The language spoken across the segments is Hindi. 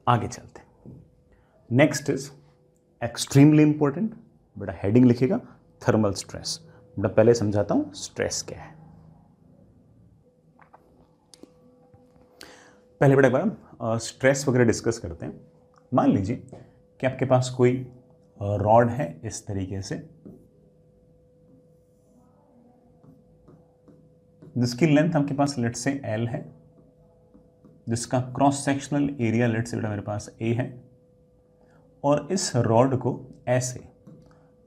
आगे चलते हैं। नेक्स्ट इज एक्सट्रीमली इंपॉर्टेंट, बेटा हेडिंग लिखेगा थर्मल स्ट्रेस। बेटा पहले समझाता हूं स्ट्रेस क्या है। पहले बेटा एक बार स्ट्रेस वगैरह डिस्कस करते हैं। मान लीजिए कि आपके पास कोई रॉड है इस तरीके से, जिसकी लेंथ आपके पास लेट से L है, जिसका क्रॉस सेक्शनल एरिया लेट से बेटा मेरे पास A है, और इस रॉड को ऐसे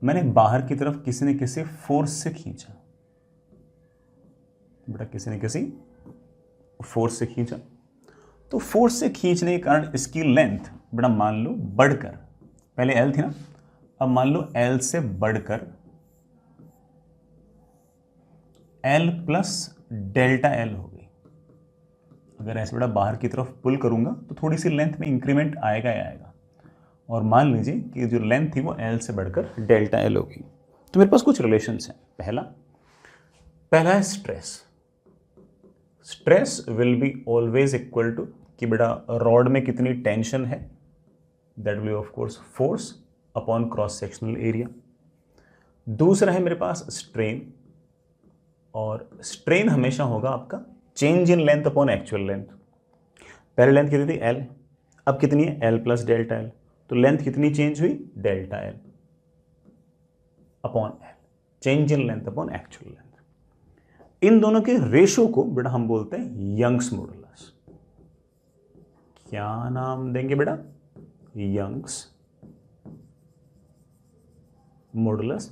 मैंने बाहर की तरफ किसी न किसी फोर्स से खींचा। बेटा किसी न किसी फोर्स से खींचा, तो फोर्स से खींचने के कारण इसकी लेंथ बेटा मान लो बढ़कर, पहले L थी ना, अब मान लो L से बढ़कर L प्लस डेल्टा L हो गई। अगर ऐसे बेटा बाहर की तरफ पुल करूंगा तो थोड़ी सी लेंथ में इंक्रीमेंट आएगा ही आएगा, और मान लीजिए कि जो लेंथ थी वो L से बढ़कर डेल्टा L हो गई। तो मेरे पास कुछ रिलेशंस हैं। पहला है stress. Stress will be always equal to कि बेटा रॉड में कितनी टेंशन है, that will of course force upon cross sectional area. दूसरा है मेरे पास स्ट्रेन, और स्ट्रेन हमेशा होगा आपका change in length upon actual length. पहले लेंथ कितनी थी L, अब कितनी है L प्लस डेल्टा L, तो लेंथ कितनी चेंज हुई delta L upon L, change in length upon actual length. इन दोनों के रेशो को बेटा हम बोलते हैं यंग्स मॉडुलस। क्या नाम देंगे बेटा? Young's modulus,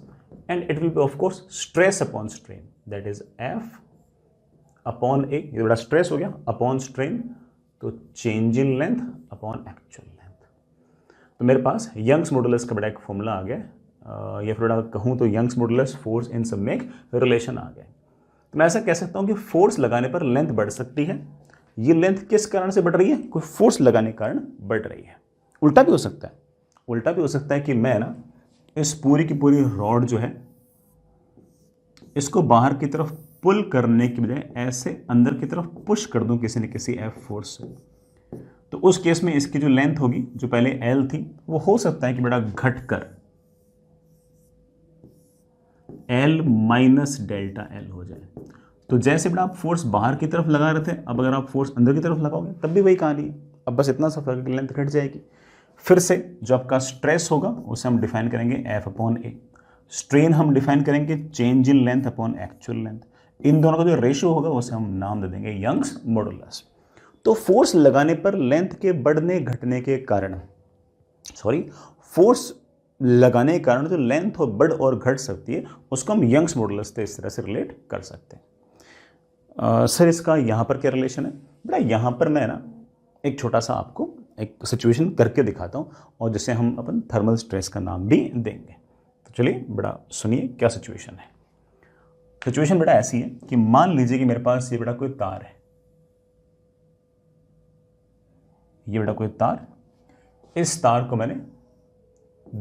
and it will be of course stress upon strain, that is F upon A। ये बड़ा स्ट्रेस हो गया अपॉन स्ट्रेन, तो change in length upon actual length. तो मेरे पास यंग्स मॉडुलस का बड़ा एक फॉर्मूला आ गया, या फिर कहूँ तो यंग्स मॉडुलस फोर्स इन सब में एक रिलेशन आ गया। तो मैं ऐसा कह सकता हूँ कि फोर्स लगाने पर लेंथ बढ़ सकती है। ये लेंथ किस कारण से बढ़ रही है? कोई फोर्स लगाने के कारण बढ़ रही है। उल्टा भी हो सकता है, उल्टा भी हो सकता है कि मैं ना इस पूरी की पूरी रॉड जो है इसको बाहर की तरफ पुल करने की बजाय ऐसे अंदर की तरफ पुश कर दूं किसी न किसी F फोर्स से, तो उस केस में इसकी जो लेंथ होगी जो पहले L थी वो हो सकता है कि बेटा घटकर L माइनस डेल्टा L हो जाए। तो जैसे बेटा आप फोर्स बाहर की तरफ लगा रहे थे, अब अगर आप फोर्स अंदर की तरफ लगाओगे तब भी वही कहानी है, अब बस इतना सा फर्क, लेंथ घट जाएगी। फिर से जो आपका स्ट्रेस होगा उसे हम डिफाइन करेंगे F अपॉन A, स्ट्रेन हम डिफाइन करेंगे change in length upon actual length. इन दोनों का जो रेशियो होगा उसे हम नाम दे देंगे यंग्स मॉडुलस। तो फोर्स लगाने पर लेंथ के बढ़ने घटने के कारण, फोर्स लगाने के कारण जो लेंथ और बढ़ और घट सकती है उसको हम यंग्स मॉडुलस से इस तरह से रिलेट कर सकते हैं। सर इसका यहाँ पर क्या रिलेशन है? बेटा यहाँ पर मैं ना एक छोटा सा आपको एक सिचुएशन करके दिखाता हूँ, और जिसे हम अपन थर्मल स्ट्रेस का नाम भी देंगे। तो चलिए बेटा सुनिए क्या सिचुएशन है। सिचुएशन बेटा ऐसी है कि मान लीजिए कि मेरे पास ये बेटा कोई तार है, ये बेटा कोई तार, इस तार को मैंने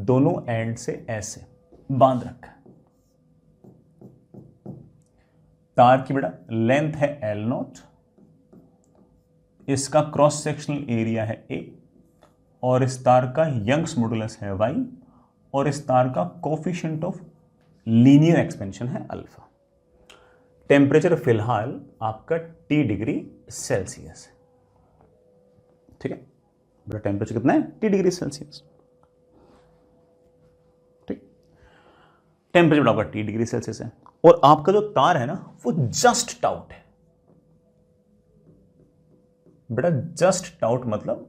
दोनों एंड से ऐसे बांध रखा है। तार की बेटा लेंथ है L0, इसका क्रॉस सेक्शनल एरिया है A, और इस तार का यंग्स मॉडुलस है Y, और इस तार का कोफिशिएंट ऑफ लीनियर एक्सपेंशन है अल्फा। टेम्परेचर फिलहाल आपका T डिग्री सेल्सियस है, ठीक है बेटा? टेम्परेचर कितना है? T डिग्री सेल्सियस, ठीक। टेम्परेचर आपका T डिग्री सेल्सियस है, और आपका जो तार है ना वो जस्ट टाउट है। बेटा जस्ट टाउट मतलब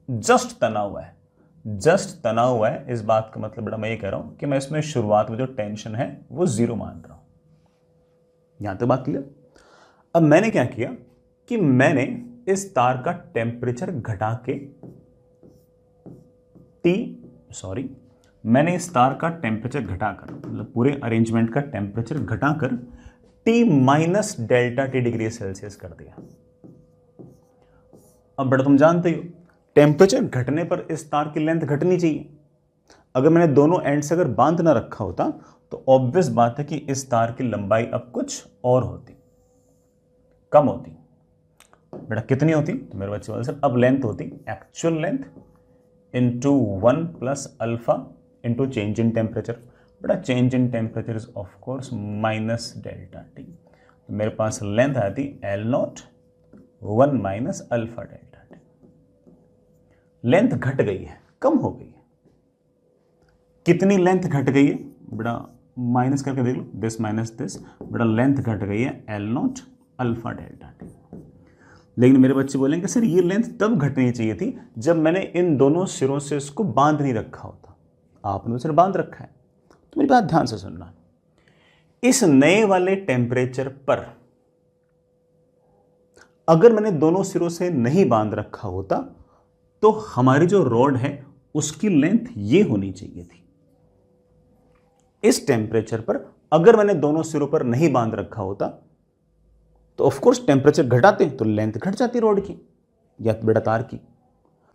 जस्ट तना हुआ है, जस्ट तना हुआ है। इस बात का मतलब बेटा मैं ये कह रहा हूं कि मैं इसमें शुरुआत में जो टेंशन है वो 0 मान रहा हूं। यहां तक बात क्लियर? अब मैंने क्या किया कि मैंने इस तार का टेम्परेचर घटा के मैंने इस तार का टेम्परेचर घटाकर, मतलब पूरे अरेंजमेंट का टेम्परेचर घटाकर T minus delta T degree Celsius कर दिया। अब बेटा तुम जानते हो टेम्परेचर घटने पर इस तार की लेंथ घटनी चाहिए। अगर मैंने दोनों एंड से अगर बांध ना रखा होता तो ऑब्वियस बात है कि इस तार की लंबाई अब कुछ और होती, कम होती। बेटा कितनी होती, तो मेरे बच्चे बोले सर अब लेंथ होती actual length into 1 plus alpha into change in temperature. बेटा change in temperature is of course minus delta T, तो मेरे पास लेंथ आती L naught 1 minus alpha delta T. लेंथ घट गई है, कम हो गई है। कितनी लेंथ घट गई है बेटा, माइनस करके देख लो, दिस माइनस दिस, बेटा लेंथ घट गई है L not alpha delta T. लेकिन मेरे बच्चे बोलेंगे सर ये लेंथ तब घटनी चाहिए थी जब मैंने इन दोनों सिरों से इसको बांध नहीं रखा होता। आपने सिर बांध रखा है, तो मेरी बात ध्यान से सुनना। इस नए वाले टेम्परेचर पर अगर मैंने दोनों सिरों से नहीं बांध रखा होता तो हमारी जो रॉड है उसकी लेंथ ये होनी चाहिए थी। इस टेम्परेचर पर अगर मैंने दोनों सिरों पर नहीं बांध रखा होता तो ऑफ कोर्स टेम्परेचर घटाते तो लेंथ घट जाती रॉड की या बेटा तार की।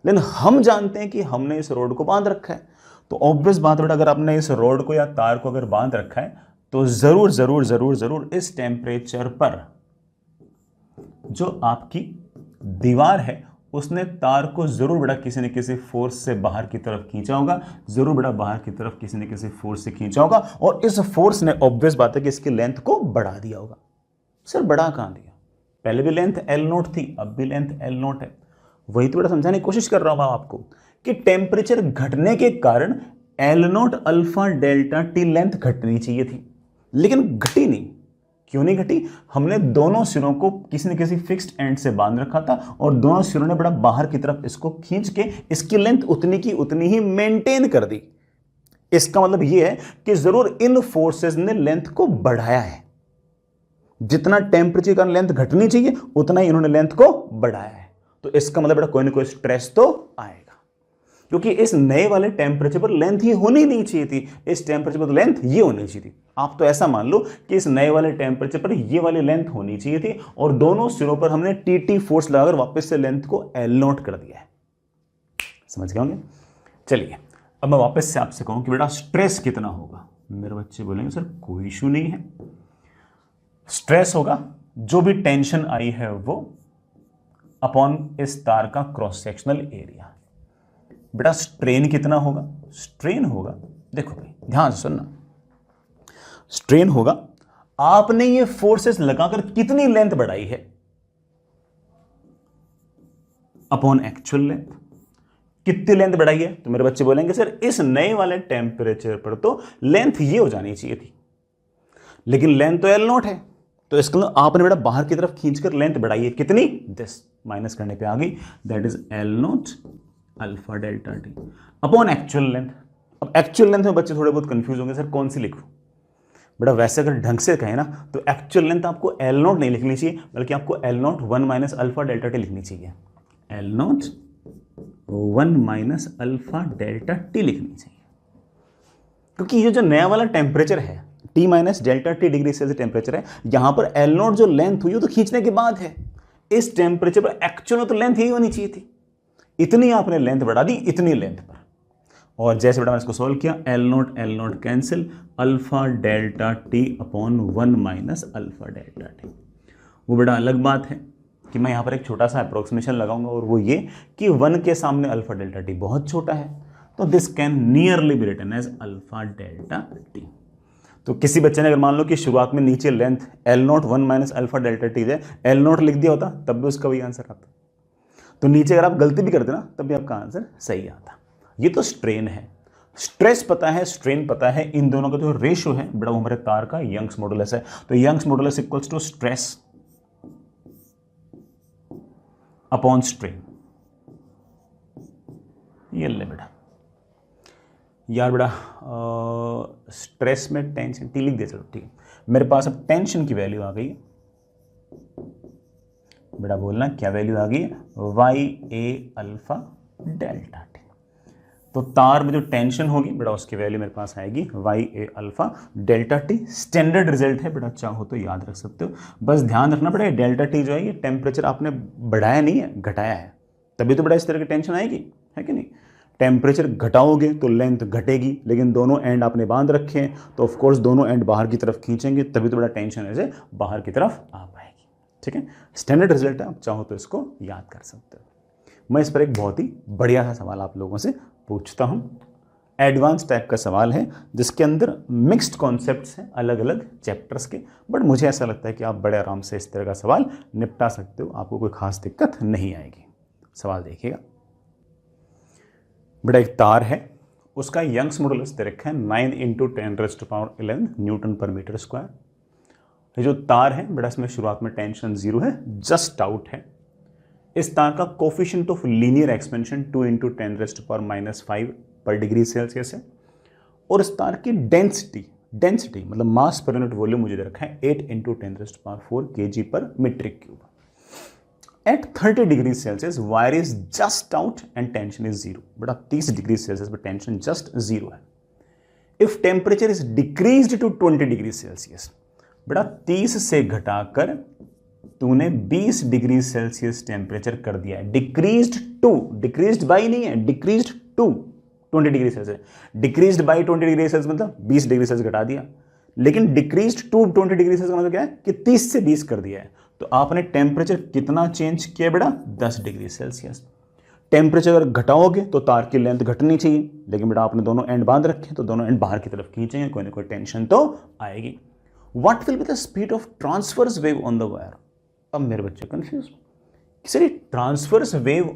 लेकिन हम जानते हैं कि हमने इस रॉड को बांध रखा है, तो ऑब्वियस बात बेटा अगर आपने इस रॉड को या तार को अगर बांध रखा है तो जरूर जरूर जरूर जरूर इस टेम्परेचर पर जो आपकी दीवार है उसने तार को जरूर बेटा किसी न किसी फोर्स से बाहर की तरफ खींचा होगा, जरूर बेटा बाहर की तरफ किसी न किसी फोर्स से खींचा होगा, और इस फोर्स ने ऑब्वियस बात है कि इसकी लेंथ को बढ़ा दिया होगा। सर बढ़ा कहां दिया, पहले भी लेंथ एल नोट थी, अब भी लेंथ एल नोट है। वही तो बेटा समझाने की कोशिश कर रहा हूं आपको कि टेम्परेचर घटने के कारण L naught alpha delta T length घटनी चाहिए थी, लेकिन घटी नहीं। क्यों नहीं घटी, हमने दोनों सिरों को किसी न किसी फिक्स्ड एंड से बांध रखा था और दोनों सिरों ने बड़ा बाहर की तरफ इसको खींच के इसकी लेंथ उतनी की उतनी ही मेंटेन कर दी। इसका मतलब यह है कि जरूर इन फोर्सेस ने लेंथ को बढ़ाया है। जितना टेम्परेचर का लेंथ घटनी चाहिए उतना ही इन्होंने लेंथ को बढ़ाया है, तो इसका मतलब बेटा कोई ना कोई स्ट्रेस तो आएगा, क्योंकि इस नए वाले टेम्परेचर पर लेंथ ही होनी नहीं चाहिए थी, इस टेम्परेचर पर लेंथ ये होनी चाहिए थी। आप तो ऐसा मान लो कि इस नए वाले टेम्परेचर पर ये वाली लेंथ होनी चाहिए थी और दोनों सिरों पर हमने टी फोर्स लगाकर वापस से लेंथ को एल नोट कर दिया है। समझ गए होंगे। चलिए अब मैं वापस से आपसे कहूं कि बेटा स्ट्रेस कितना होगा, मेरे बच्चे बोलेंगे सर कोई इशू नहीं है। स्ट्रेस होगा जो भी टेंशन आई है वो अपॉन इस तार का क्रॉस सेक्शनल एरिया। बेटा स्ट्रेन कितना होगा, स्ट्रेन होगा, देखो भाई ध्यान से सुनना, स्ट्रेन होगा आपने ये फोर्सेस लगाकर कितनी लेंथ बढ़ाई है अपॉन एक्चुअल लेंथ। कितनी लेंथ बढ़ाई है, तो मेरे बच्चे बोलेंगे सर इस नए वाले टेम्परेचर पर तो लेंथ ये हो जानी चाहिए थी, लेकिन लेंथ तो एल नोट है, तो इसके लिए आपने बेटा बाहर की तरफ खींचकर लेंथ बढ़ाई है कितनी, दिस माइनस करने पे आ गई, that is L naught alpha delta T upon actual length. अब एक्चुअल लेंथ में बच्चे थोड़े बहुत कंफ्यूज होंगे सर कौन सी लिखूं। बेटा वैसे अगर ढंग से कहें ना तो एक्चुअल लेंथ आपको एल नोट नहीं लिखनी चाहिए, बल्कि आपको L note 1 minus alpha delta T लिखनी चाहिए। L note 1 minus alpha delta T लिखनी चाहिए, क्योंकि ये जो नया वाला टेम्परेचर है T minus delta T degree Celsius temperature है, यहां पर एल नोट जो लेंथ हुई तो खींचने के बाद है। इस टेम्परेचर पर एक्चुअल में तो लेंथ ही होनी चाहिए थी, इतनी आपने लेंथ बढ़ा दी इतनी लेंथ पर। और जैसे बेटा मैंने इसको सॉल्व किया, L note cancel, alpha delta T upon 1 minus alpha delta T. वो बेटा अलग बात है कि मैं यहाँ पर एक छोटा सा अप्रोक्सीमेशन लगाऊंगा, और वो ये कि 1 के सामने अल्फा डेल्टा टी बहुत छोटा है, तो this can nearly be written as alpha delta T. तो किसी बच्चे ने अगर मान लो कि शुरुआत में नीचे length L note 1 minus alpha delta T है, एल नोट लिख दिया होता तब भी उसका वही आंसर आता। तो नीचे अगर आप गलती भी करते ना तब भी आपका आंसर सही आता। ये तो स्ट्रेन है। स्ट्रेस पता है, स्ट्रेन पता है, इन दोनों का जो रेशियो है बेटा वो हमारे तार का यंग्स मॉडुलस है। तो Young's modulus equals to stress upon strain. ये ले बेटा यार बेटा स्ट्रेस में टेंशन टी लिख दिया, चलो ठीक है। मेरे पास अब टेंशन की वैल्यू आ गई है बेटा, बोलना क्या वैल्यू आ गई है, Y A alpha delta T. तो तार में जो टेंशन होगी बेटा उसकी वैल्यू मेरे पास आएगी Y A alpha delta T. Standard result है बेटा, चाहो तो याद रख सकते हो, बस ध्यान रखना पड़ेगा डेल्टा टी जो है ये टेम्परेचर आपने बढ़ाया नहीं है घटाया है, तभी तो बेटा इस तरह की टेंशन आएगी, है कि नहीं। टेम्परेचर घटाओगे तो लेंथ घटेगी, लेकिन दोनों एंड आपने बांध रखे हैं तो ऑफकोर्स दोनों एंड बाहर की तरफ खींचेंगे, तभी तो बड़ा टेंशन ऐसे बाहर की तरफ आ पाएगी। ठीक है, स्टैंडर्ड रिजल्ट है, आप चाहो तो इसको याद कर सकते हो। मैं इस पर एक बहुत ही बढ़िया सा सवाल आप लोगों से पूछता हूँ। एडवांस टाइप का सवाल है जिसके अंदर मिक्स्ड कॉन्सेप्ट्स हैं अलग अलग चैप्टर्स के, बट मुझे ऐसा लगता है कि आप बड़े आराम से इस तरह का सवाल निपटा सकते हो, आपको कोई खास दिक्कत नहीं आएगी। सवाल देखिएगा, बड़ा एक तार है, उसका यंग्स मॉडुलस दे रखा है 9 × 10⁻11 न्यूटन पर मीटर स्क्वायर। ये जो तार है बेटा, इसमें शुरुआत में टेंशन 0 है, जस्ट आउट है। इस तार का कोफिशिएंट ऑफ लीनियर एक्सपेंशन 2 × 10⁻5 पर डिग्री सेल्सियस है, और इस तार की डेंसिटी मतलब मास पर यूनिट वॉल्यूम मुझे दे रखा है 8 × 10⁻4 kg पर metre cube. At 30 degree Celsius wire is just out and tension is 0। बेटा 30 डिग्री सेल्सियस पर टेंशन जस्ट 0 है। If temperature is decreased to 20 degree Celsius, बेटा 30 से घटाकर तूने 20 डिग्री सेल्सियस टेम्परेचर कर दिया है। डिक्रीज्ड बाई नहीं है, decreased to 20 degree Celsius. Decreased by 20 degree Celsius मतलब 20 डिग्री सेल्सियस घटा दिया, लेकिन डिक्रीज्ड टू 20 डिग्री सेल्सियस का मतलब क्या है कि 30 से 20 कर दिया है। तो आपने टेम्परेचर कितना चेंज किया बेटा? 10 डिग्री सेल्सियस। टेम्परेचर अगर घटाओगे तो तार की लेंथ घटनी चाहिए, लेकिन बेटा आपने दोनों एंड बांध रखे तो दोनों एंड बाहर की तरफ खींचेंगे, कोई ना कोई टेंशन तो आएगी। What will be the speed of transverse wave on the wire? अब मेरे बच्चे कंफ्यूज, सर ट्रांसवर्स वेव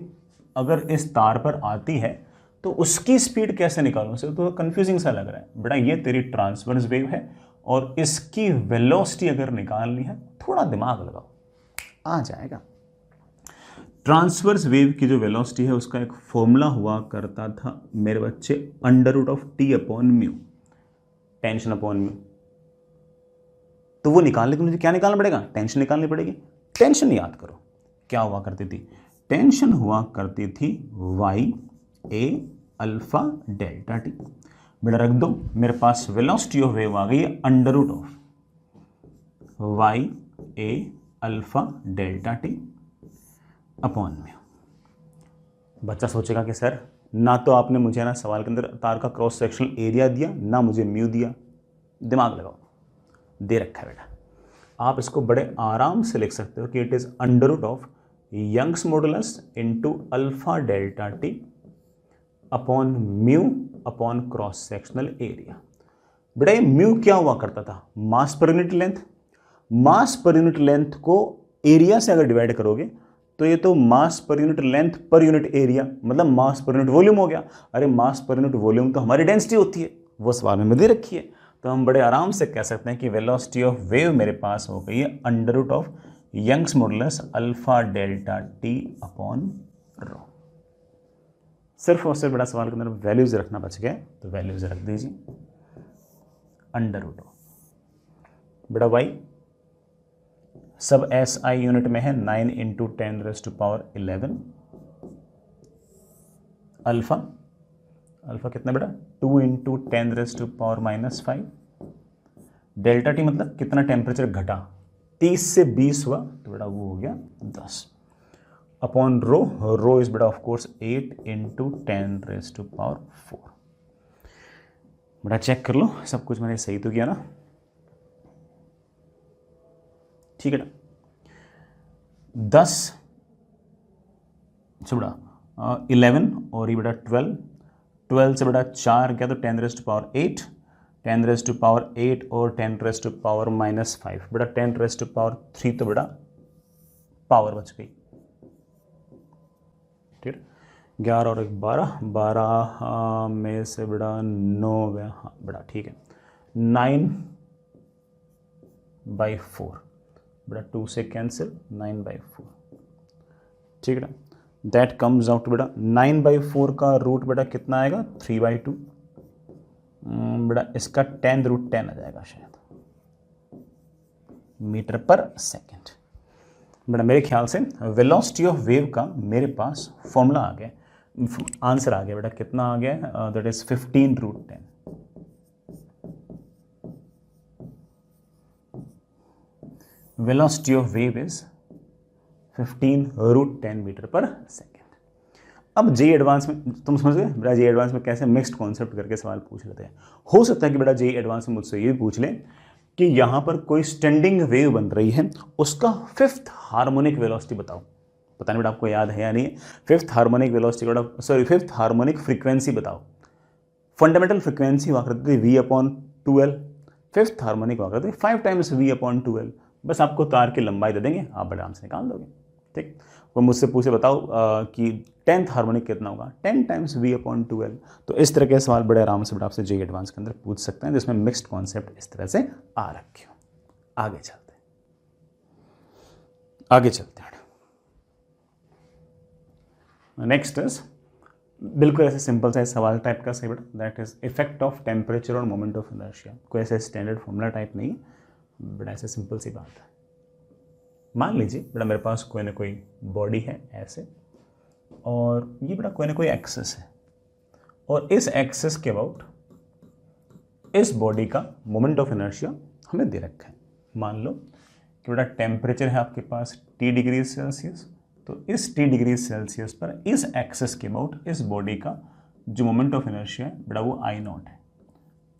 अगर इस तार पर आती है तो उसकी स्पीड कैसे निकालूं? सर तो कंफ्यूजिंग सा लग रहा है। बेटा ये तेरी ट्रांसवर्स वेव है और इसकी वेलोसिटी अगर निकालनी है, थोड़ा दिमाग लगाओ, आ जाएगा। ट्रांसवर्स वेव की जो वेलोसिटी है उसका एक फॉर्मूला हुआ करता था मेरे बच्चे, √T/μ, टेंशन अपॉन म्यू। तो वो निकालने के लिए मुझे क्या निकालना पड़ेगा? टेंशन निकालनी पड़ेगी। टेंशन याद करो क्या हुआ करती थी? टेंशन हुआ करती थी YA अल्फा डेल्टा टी। बेटा रख दो, मेरे पास वेलोसिटी ऑफ वेव आ गई है √YA alpha delta T upon mu. बच्चा सोचेगा कि सर ना तो आपने मुझे ना सवाल के अंदर तार का क्रॉस सेक्शनल एरिया दिया, ना मुझे म्यू दिया। दिमाग लगाओ, दे रखा है बेटा। आप इसको बड़े आराम से लिख सकते हो कि it is √ Young's modulus into alpha delta T upon mu upon cross sectional area. बेटा ये म्यू क्या हुआ करता था? मास पर यूनिट लेंथ। मास पर यूनिट लेंथ को एरिया से अगर डिवाइड करोगे तो ये तो mass per unit length per unit area मतलब मास पर यूनिट वॉल्यूम हो गया। अरे मास पर यूनिट वॉल्यूम तो हमारी डेंसिटी होती है, वो सवाल में दे रखी है। तो हम बड़े आराम से कह सकते हैं कि वेलोसिटी ऑफ वेव मेरे पास हो गई है √ Young's modulus alpha delta T upon rho. सिर्फ और सिर्फ बड़ा सवाल के अंदर वैल्यूज रखना बच गया, तो वैल्यूज रख दीजिए √ बेटा वाई सब SI यूनिट में है 9 × 10⁻11 अल्फा। अल्फा कितना बेटा? 2 × 10⁻5। डेल्टा टी मतलब कितना टेम्परेचर घटा, 30 से 20 हुआ तो बेटा वो हो गया 10 अपॉन रो इज बेटा ऑफ कोर्स 8 × 10⁻4। बेटा चेक कर लो सब कुछ मैंने सही तो किया ना? ठीक है ना? 10 से बेटा 11 और ये बेटा 12 से बेटा 4 क्या तो 10⁻8 10⁻8 और 10⁻5 बेटा 10⁻3 तो बेटा पावर बच गई। ठीक है, 11 और 1 12 में से बेटा 9 गया। हाँ बेटा ठीक है, 9/4 बेटा 2 से कैंसिल 9/4। ठीक है ना? दैट कम्स आउट बेटा 9/4 का रूट बेटा कितना आएगा? 3/2। बेटा इसका 10√10 आ जाएगा शायद मीटर पर सेकेंड। बेटा मेरे ख्याल से वेलोसिटी ऑफ वेव का मेरे पास फॉर्मूला आ गया, आंसर आ गया बेटा। कितना आ गया? That is 15√10। Velocity of wave is 15√10 metre पर सेकेंड। अब JEE एडवांस में तुम समझ गए बेटा, JEE एडवांस में कैसे मिक्स्ड कॉन्सेप्ट करके सवाल पूछ लेते हैं। हो सकता है कि बेटा JEE एडवांस में मुझसे ये भी पूछ ले कि यहाँ पर कोई स्टैंडिंग वेव बन रही है, उसका फिफ्थ हार्मोनिक वेलोसिटी बताओ। पता नहीं बेटा आपको याद है या नहीं है। Fifth harmonic velocity fifth harmonic frequency बताओ। फंडामेंटल फ्रीक्वेंसी हुआ करती थी v/12, फिफ्थ हार्मोनिक हुआ करती 5 टाइम्स v/12। बस आपको तार की लंबाई दे देंगे, आप बड़े आराम से निकाल दोगे। ठीक, वो मुझसे पूछे बताओ कि 10th हार्मोनिक कितना होगा, 10 टाइम्स v/12। तो इस तरह के सवाल बड़े आराम से बेटा आपसे जेईई एडवांस के अंदर पूछ सकते हैं, जिसमें मिक्स्ड कॉन्सेप्ट इस तरह से आ रखे हो। आगे चलते हैं। नेक्स्ट इज बिल्कुल ऐसे सिंपल सा सवाल टाइप का सही बेटा, that is effect of temperature और मोमेंट ऑफ इनर्शिया। कोई ऐसे स्टैंडर्ड फॉर्मूला टाइप नहीं है, बड़ा ऐसे सिंपल सी बात है। मान लीजिए बेटा मेरे पास कोई ना कोई बॉडी है ऐसे, और ये बेटा कोई ना कोई एक्सेस है, और इस एक्सेस के अबाउट इस बॉडी का मोमेंट ऑफ इनर्शिया हमें दे रखा है। मान लो कि बेटा टेम्परेचर है आपके पास T डिग्री सेल्सियस, तो इस T डिग्री सेल्सियस पर इस एक्सेस के अबाउट इस बॉडी का जो मोमेंट ऑफ इनर्शिया है बेटा वो I0 है।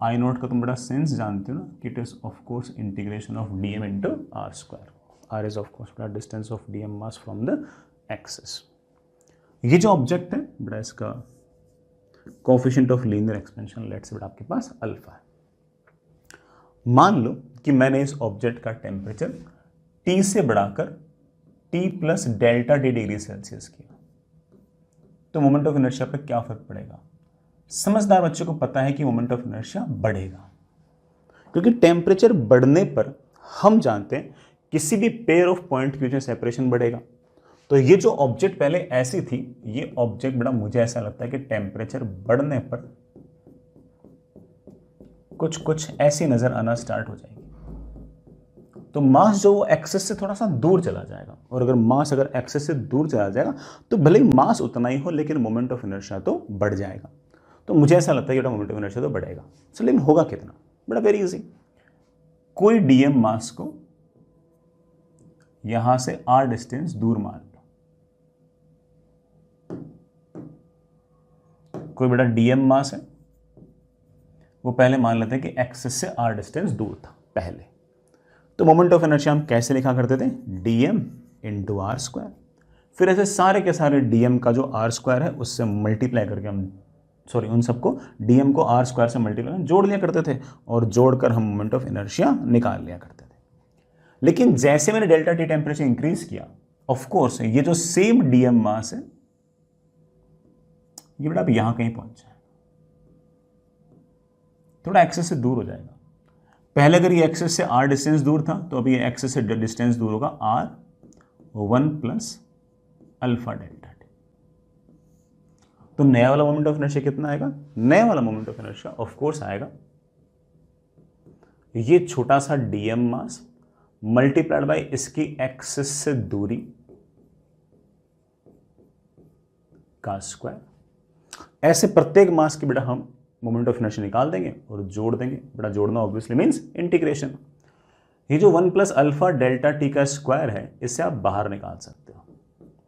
I0 का तुम बड़ा सेंस जानते हो ना कि it is of course integration of dm into are square. R is of course बेटा distance of dm mass from the axis. ये जो ऑब्जेक्ट है बेटा इसका coefficient of linear expansion let's say बेटा आपके पास अल्फा है। मान लो कि मैंने इस ऑब्जेक्ट का टेम्परेचर T से बढ़ाकर T plus delta T degree Celsius किया, तो मोमेंट ऑफ इनर्शिया पर क्या फर्क पड़ेगा? समझदार बच्चों को पता है कि मोमेंट ऑफ इनर्शिया बढ़ेगा, क्योंकि टेम्परेचर बढ़ने पर हम जानते हैं किसी भी पेयर ऑफ पॉइंट के बीच में सेपरेशन बढ़ेगा। तो ये जो ऑब्जेक्ट पहले ऐसी थी, ये ऑब्जेक्ट बड़ा मुझे ऐसा लगता है कि टेम्परेचर बढ़ने पर कुछ कुछ ऐसी नजर आना स्टार्ट हो जाएगी। तो मास जो एक्सेस से थोड़ा सा दूर चला जाएगा, और अगर मास अगर एक्सेस से दूर चला जाएगा तो भले ही मास उतना ही हो लेकिन मोमेंट ऑफ इनर्शिया तो बढ़ जाएगा। तो मुझे ऐसा लगता है कि मोमेंट ऑफ इनर्शिया तो बढ़ेगा। चलो लेकिन होगा कितना? बड़ा वेरी इजी, कोई डीएम मास को यहां से r डिस्टेंस दूर मान लो। कोई बड़ा डीएम मास है, वो पहले मान लेते हैं कि एक्सेस से r डिस्टेंस दूर था पहले। तो मोमेंट ऑफ इनर्शिया हम कैसे लिखा करते थे? dm into are square. फिर ऐसे सारे के सारे dm का जो r स्क्वायर है उससे मल्टीप्लाई करके हम उन सबको dm को r स्क्वायर से मल्टीप्लाई जोड़ लिया करते थे, और जोड़कर हम मोमेंट ऑफ इनर्शिया निकाल लिया करते थे। लेकिन जैसे मैंने डेल्टा टी टेम्परेचर इंक्रीज किया, ऑफ कोर्स ये जो सेम dm मास है ये बेटा अब यहां कहीं पहुंच जाए, थोड़ा एक्सेस से दूर हो जाएगा। पहले अगर ये एक्सेस से r डिस्टेंस दूर था, तो अभी ये एक्सेस से डिस्टेंस दूर होगा r1 plus alpha delta T. तो नया वाला मोमेंट ऑफ इनर्शिया कितना आएगा? नया वाला moment of inertia of course आएगा ये छोटा सा dm मास मल्टीप्लाइड बाय इसकी एक्सेस से दूरी का स्क्वायर। ऐसे प्रत्येक मास की बेटा हम मोमेंट ऑफ इनर्शिया निकाल देंगे और जोड़ देंगे। बेटा जोड़ना ऑब्वियसली मींस इंटीग्रेशन। ये जो 1 प्लस अल्फा डेल्टा टी का स्क्वायर है, इससे आप बाहर निकाल सकते हो।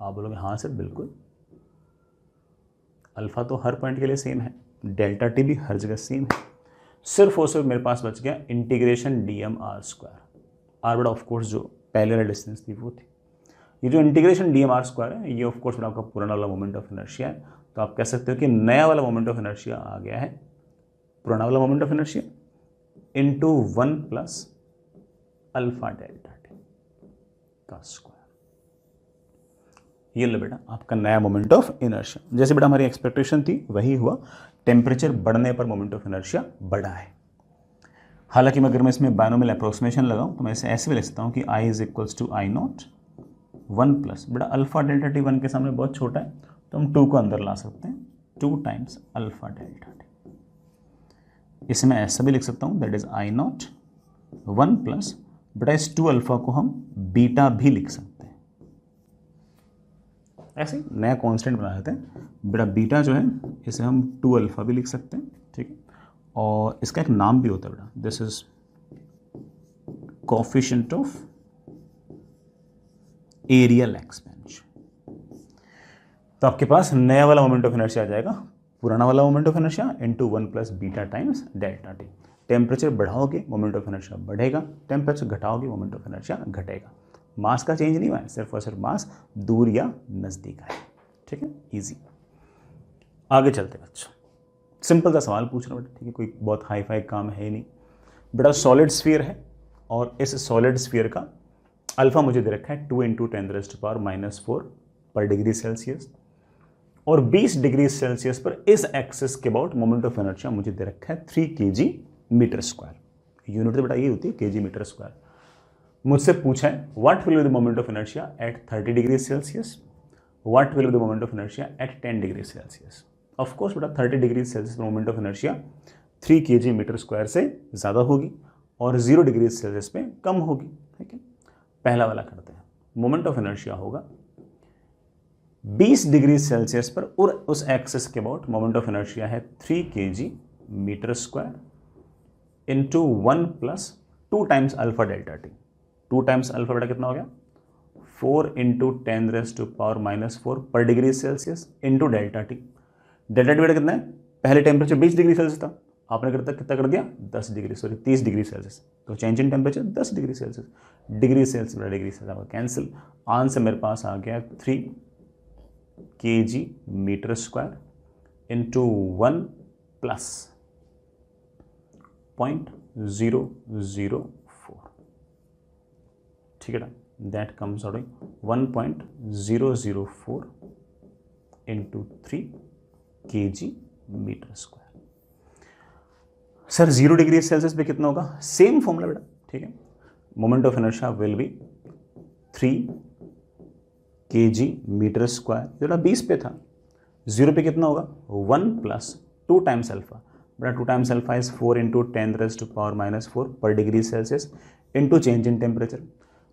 आप बोलोगे हाँ सर बिल्कुल, अल्फा तो हर पॉइंट के लिए सेम है, डेल्टा टी भी हर जगह सेम है, सिर्फ और सिर्फ मेरे पास बच गया integration dm R square. R बेटा ऑफ कोर्स जो पहले वाला डिस्टेंस थी वो थी। ये जो इंटीग्रेशन dm आर स्क्वायर है ये ऑफ कोर्स बेटा आपका पुराना वाला मोमेंट ऑफ इनर्शिया है। तो आप कह सकते हो कि नया वाला मोमेंट ऑफ इनर्शिया आ गया है पुराना वाला moment of inertia into 1 plus alpha delta T का स्क्वायर। ये लो बेटा आपका नया मोमेंट ऑफ इनर्शिया। जैसे बेटा हमारी एक्सपेक्टेशन थी वही हुआ, टेम्परेचर बढ़ने पर मोमेंट ऑफ इनर्शिया बढ़ा है। हालांकि अगर मैं इसमें बायनोमियल अप्रोक्सीमेशन लगाऊं तो मैं इसे ऐसे भी लिख सकता हूं कि I is equals to I0 1 plus बेटा अल्फा डेल्टा टी 1 के सामने बहुत छोटा है, तो हम 2 को अंदर ला सकते हैं, 2 टाइम्स अल्फा डेल्टा टी। इसे मैं ऐसा भी लिख सकता हूं दैट इज I0 1 प्लस बेटा इस 2 अल्फा को हम बीटा भी लिख सकते हैं। ऐसे नया कांस्टेंट बना लेते हैं बेटा, बीटा जो है इसे हम 2 अल्फा भी लिख सकते हैं, ठीक है। और इसका एक नाम भी होता है बेटा, this is coefficient of areal expansion. तो आपके पास नया वाला मोमेंट ऑफ इनर्शिया आ जाएगा पुराना वाला moment of inertia into 1 plus beta times delta T. Temperature बढ़ाओगे मोमेंट ऑफ इनर्शिया बढ़ेगा, टेम्परेचर घटाओगे मोमेंट ऑफ इनर्शिया घटेगा। मास का चेंज नहीं हुआ है, सिर्फ और सिर्फ मास दूर या नज़दीक है। ठीक है, इजी। आगे चलते बच्चों, सिंपल सा सवाल पूछ रहा हूँ बेटा, ठीक है, कोई बहुत हाई फाई काम है ही नहीं बेटा। सॉलिड स्फीयर है और इस सॉलिड स्फीयर का अल्फा मुझे दे रखा है 2 × 10⁻⁻⁴ पर डिग्री सेल्सियस, और 20 डिग्री सेल्सियस पर इस एक्सिस के अबाउट मोमेंट ऑफ इनर्शिया मुझे दे रखा है 3 kg/m²। यूनिट तो बेटा ये होती है kg/m²। मुझसे पूछा है what will be the moment of inertia at 30 degree Celsius, what will be the moment of inertia at 10 degree Celsius. Of course बेटा 30 डिग्री सेल्सियस पर मोमेंट ऑफ इनर्शिया 3 kg/m² से ज़्यादा होगी और 0 डिग्री सेल्सियस पे कम होगी। ठीक है, पहला वाला करते हैं। मोमेंट ऑफ इनर्शिया होगा 20 डिग्री सेल्सियस पर और उस एक्सिस के अबाउट मोमेंट ऑफ इनर्शिया है 3 kg/m² into 1 + 2 times alpha delta T. 2 times alpha beta कितना हो गया 4 × 10⁻⁻⁴ पर degree Celsius into delta T. Delta T बेटा कितना है, पहले टेम्परेचर 20 डिग्री सेल्सियस था, आपने कितना कर दिया 30 डिग्री सेल्सियस, तो change in temperature 10 degree Celsius. Degree Celsius बेटा डिग्री सेल्सियस आपका कैंसिल, आंसर मेरे पास आ गया 3 kg/m² इंटू 1 + 0.004। ठीक है ना, that comes out 1.004 into 3 kg/m²। Sir 0 degree Celsius पे कितना होगा, सेम फॉर्मूला बेटा। ठीक है, moment of inertia will be 3 kg/m², बेटा 20 पे था, 0 पे कितना होगा 1 + 2 टाइम्स अल्फा, बेटा 2 टाइम्स अल्फा इज 4 × 10⁻⁻⁴ पर degree Celsius into change in temperature.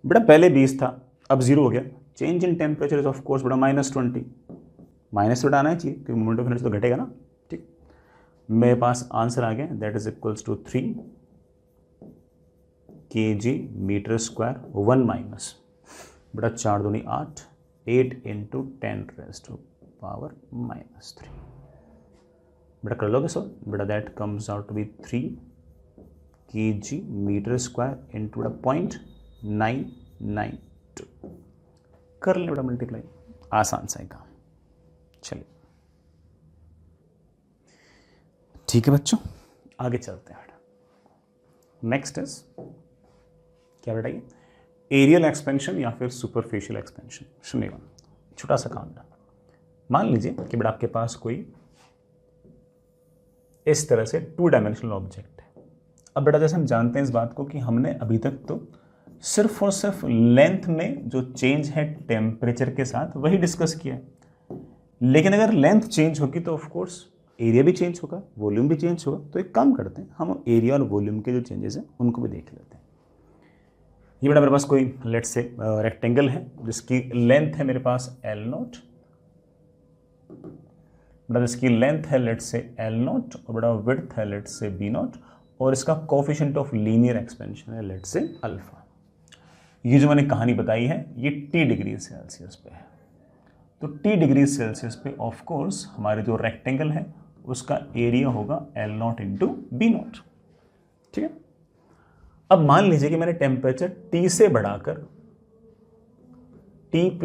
बेटा पहले 20 था अब 0 हो गया, change in temperature is of course बेटा -20, माइनस बेटा आना चाहिए क्योंकि मोमेंट ऑफ इनर्शिया तो घटेगा ना। ठीक, मेरे पास आंसर आ गया, that is equals to 3 kg/m², 1 minus बेटा 4 दूनी 8, 8 × 10⁻³ बेटा कर लोगे सो बेटा, that comes out to be 3 kg/m² into 0.992। कर ले बेटा मल्टीप्लाई, आसान सा काम। चलिए ठीक है बच्चों, आगे चलते हैं बेटा। नेक्स्ट इज क्या बेटा, ये एरियल एक्सपेंशन या फिर सुपरफिशियल एक्सपेंशन। सुनिएगा, छोटा सा काम था। मान लीजिए कि बेटा आपके पास कोई इस तरह से 2 डायमेंशनल ऑब्जेक्ट है। अब बेटा जैसे हम जानते हैं इस बात को कि हमने अभी तक तो सिर्फ और सिर्फ लेंथ में जो चेंज है टेम्परेचर के साथ वही डिस्कस किया है, लेकिन अगर लेंथ चेंज होगी तो ऑफ कोर्स एरिया भी चेंज होगा, वॉल्यूम भी चेंज होगा। तो एक काम करते हैं, हम एरिया और वॉल्यूम के जो चेंजेस हैं उनको भी देख लेते हैं। ये बेटा मेरे पास कोई लेट्स से रेक्टेंगल है जिसकी लेंथ है मेरे पास L0, बेटा इसकी लेंथ है लेट्स से L0 और बेटा विड्थ है लेट्स से B0 और इसका कोफिशिएंट ऑफ लीनियर एक्सपेंशन है लेट्स से अल्फा। ये जो मैंने कहानी बताई है ये T डिग्री सेल्सियस पे है, तो T डिग्री सेल्सियस पे ऑफ कोर्स हमारे जो रेक्टेंगल है उसका एरिया होगा L0 × B0। ठीक है, अब मान लीजिए कि मैंने टेम्परेचर T से बढ़ाकर T +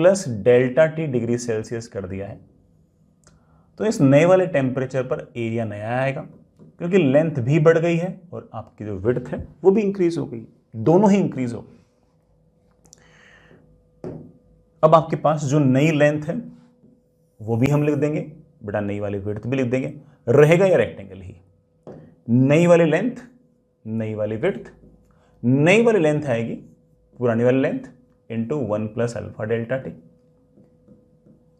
ΔT डिग्री सेल्सियस कर दिया है, तो इस नए वाले टेम्परेचर पर एरिया नया आएगा क्योंकि लेंथ भी बढ़ गई है और आपकी जो विड्थ है वो भी इंक्रीज हो गई, दोनों ही इंक्रीज हो गई। अब आपके पास जो नई लेंथ है वो भी हम लिख देंगे बेटा, नई वाली विड्थ भी लिख देंगे, रहेगा या रेक्टेंगल ही। नई वाली लेंथ, नई वाली विड्थ, नई वाली लेंथ आएगी पुरानी वाली length into 1 + alpha delta T.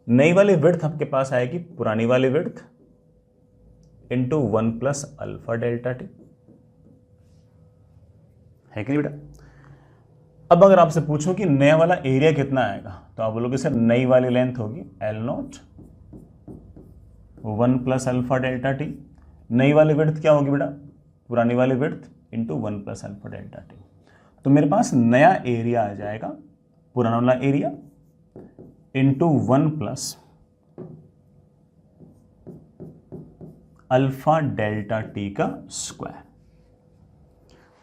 नई वाली विड्थ आपके पास आएगी पुरानी वाली width into 1 + alpha delta T, है कि नहीं बेटा। अब अगर आपसे पूछूं कि नया वाला एरिया कितना आएगा तो आप बोलोगे सर नई वाली लेंथ होगी L0 1 + अल्फा डेल्टा टी, नई वाली विड्थ क्या होगी बेटा, पुरानी वाली width into 1 + alpha delta T. तो मेरे पास नया एरिया आ जाएगा पुराना वाला area into 1 + alpha delta T का स्क्वायर।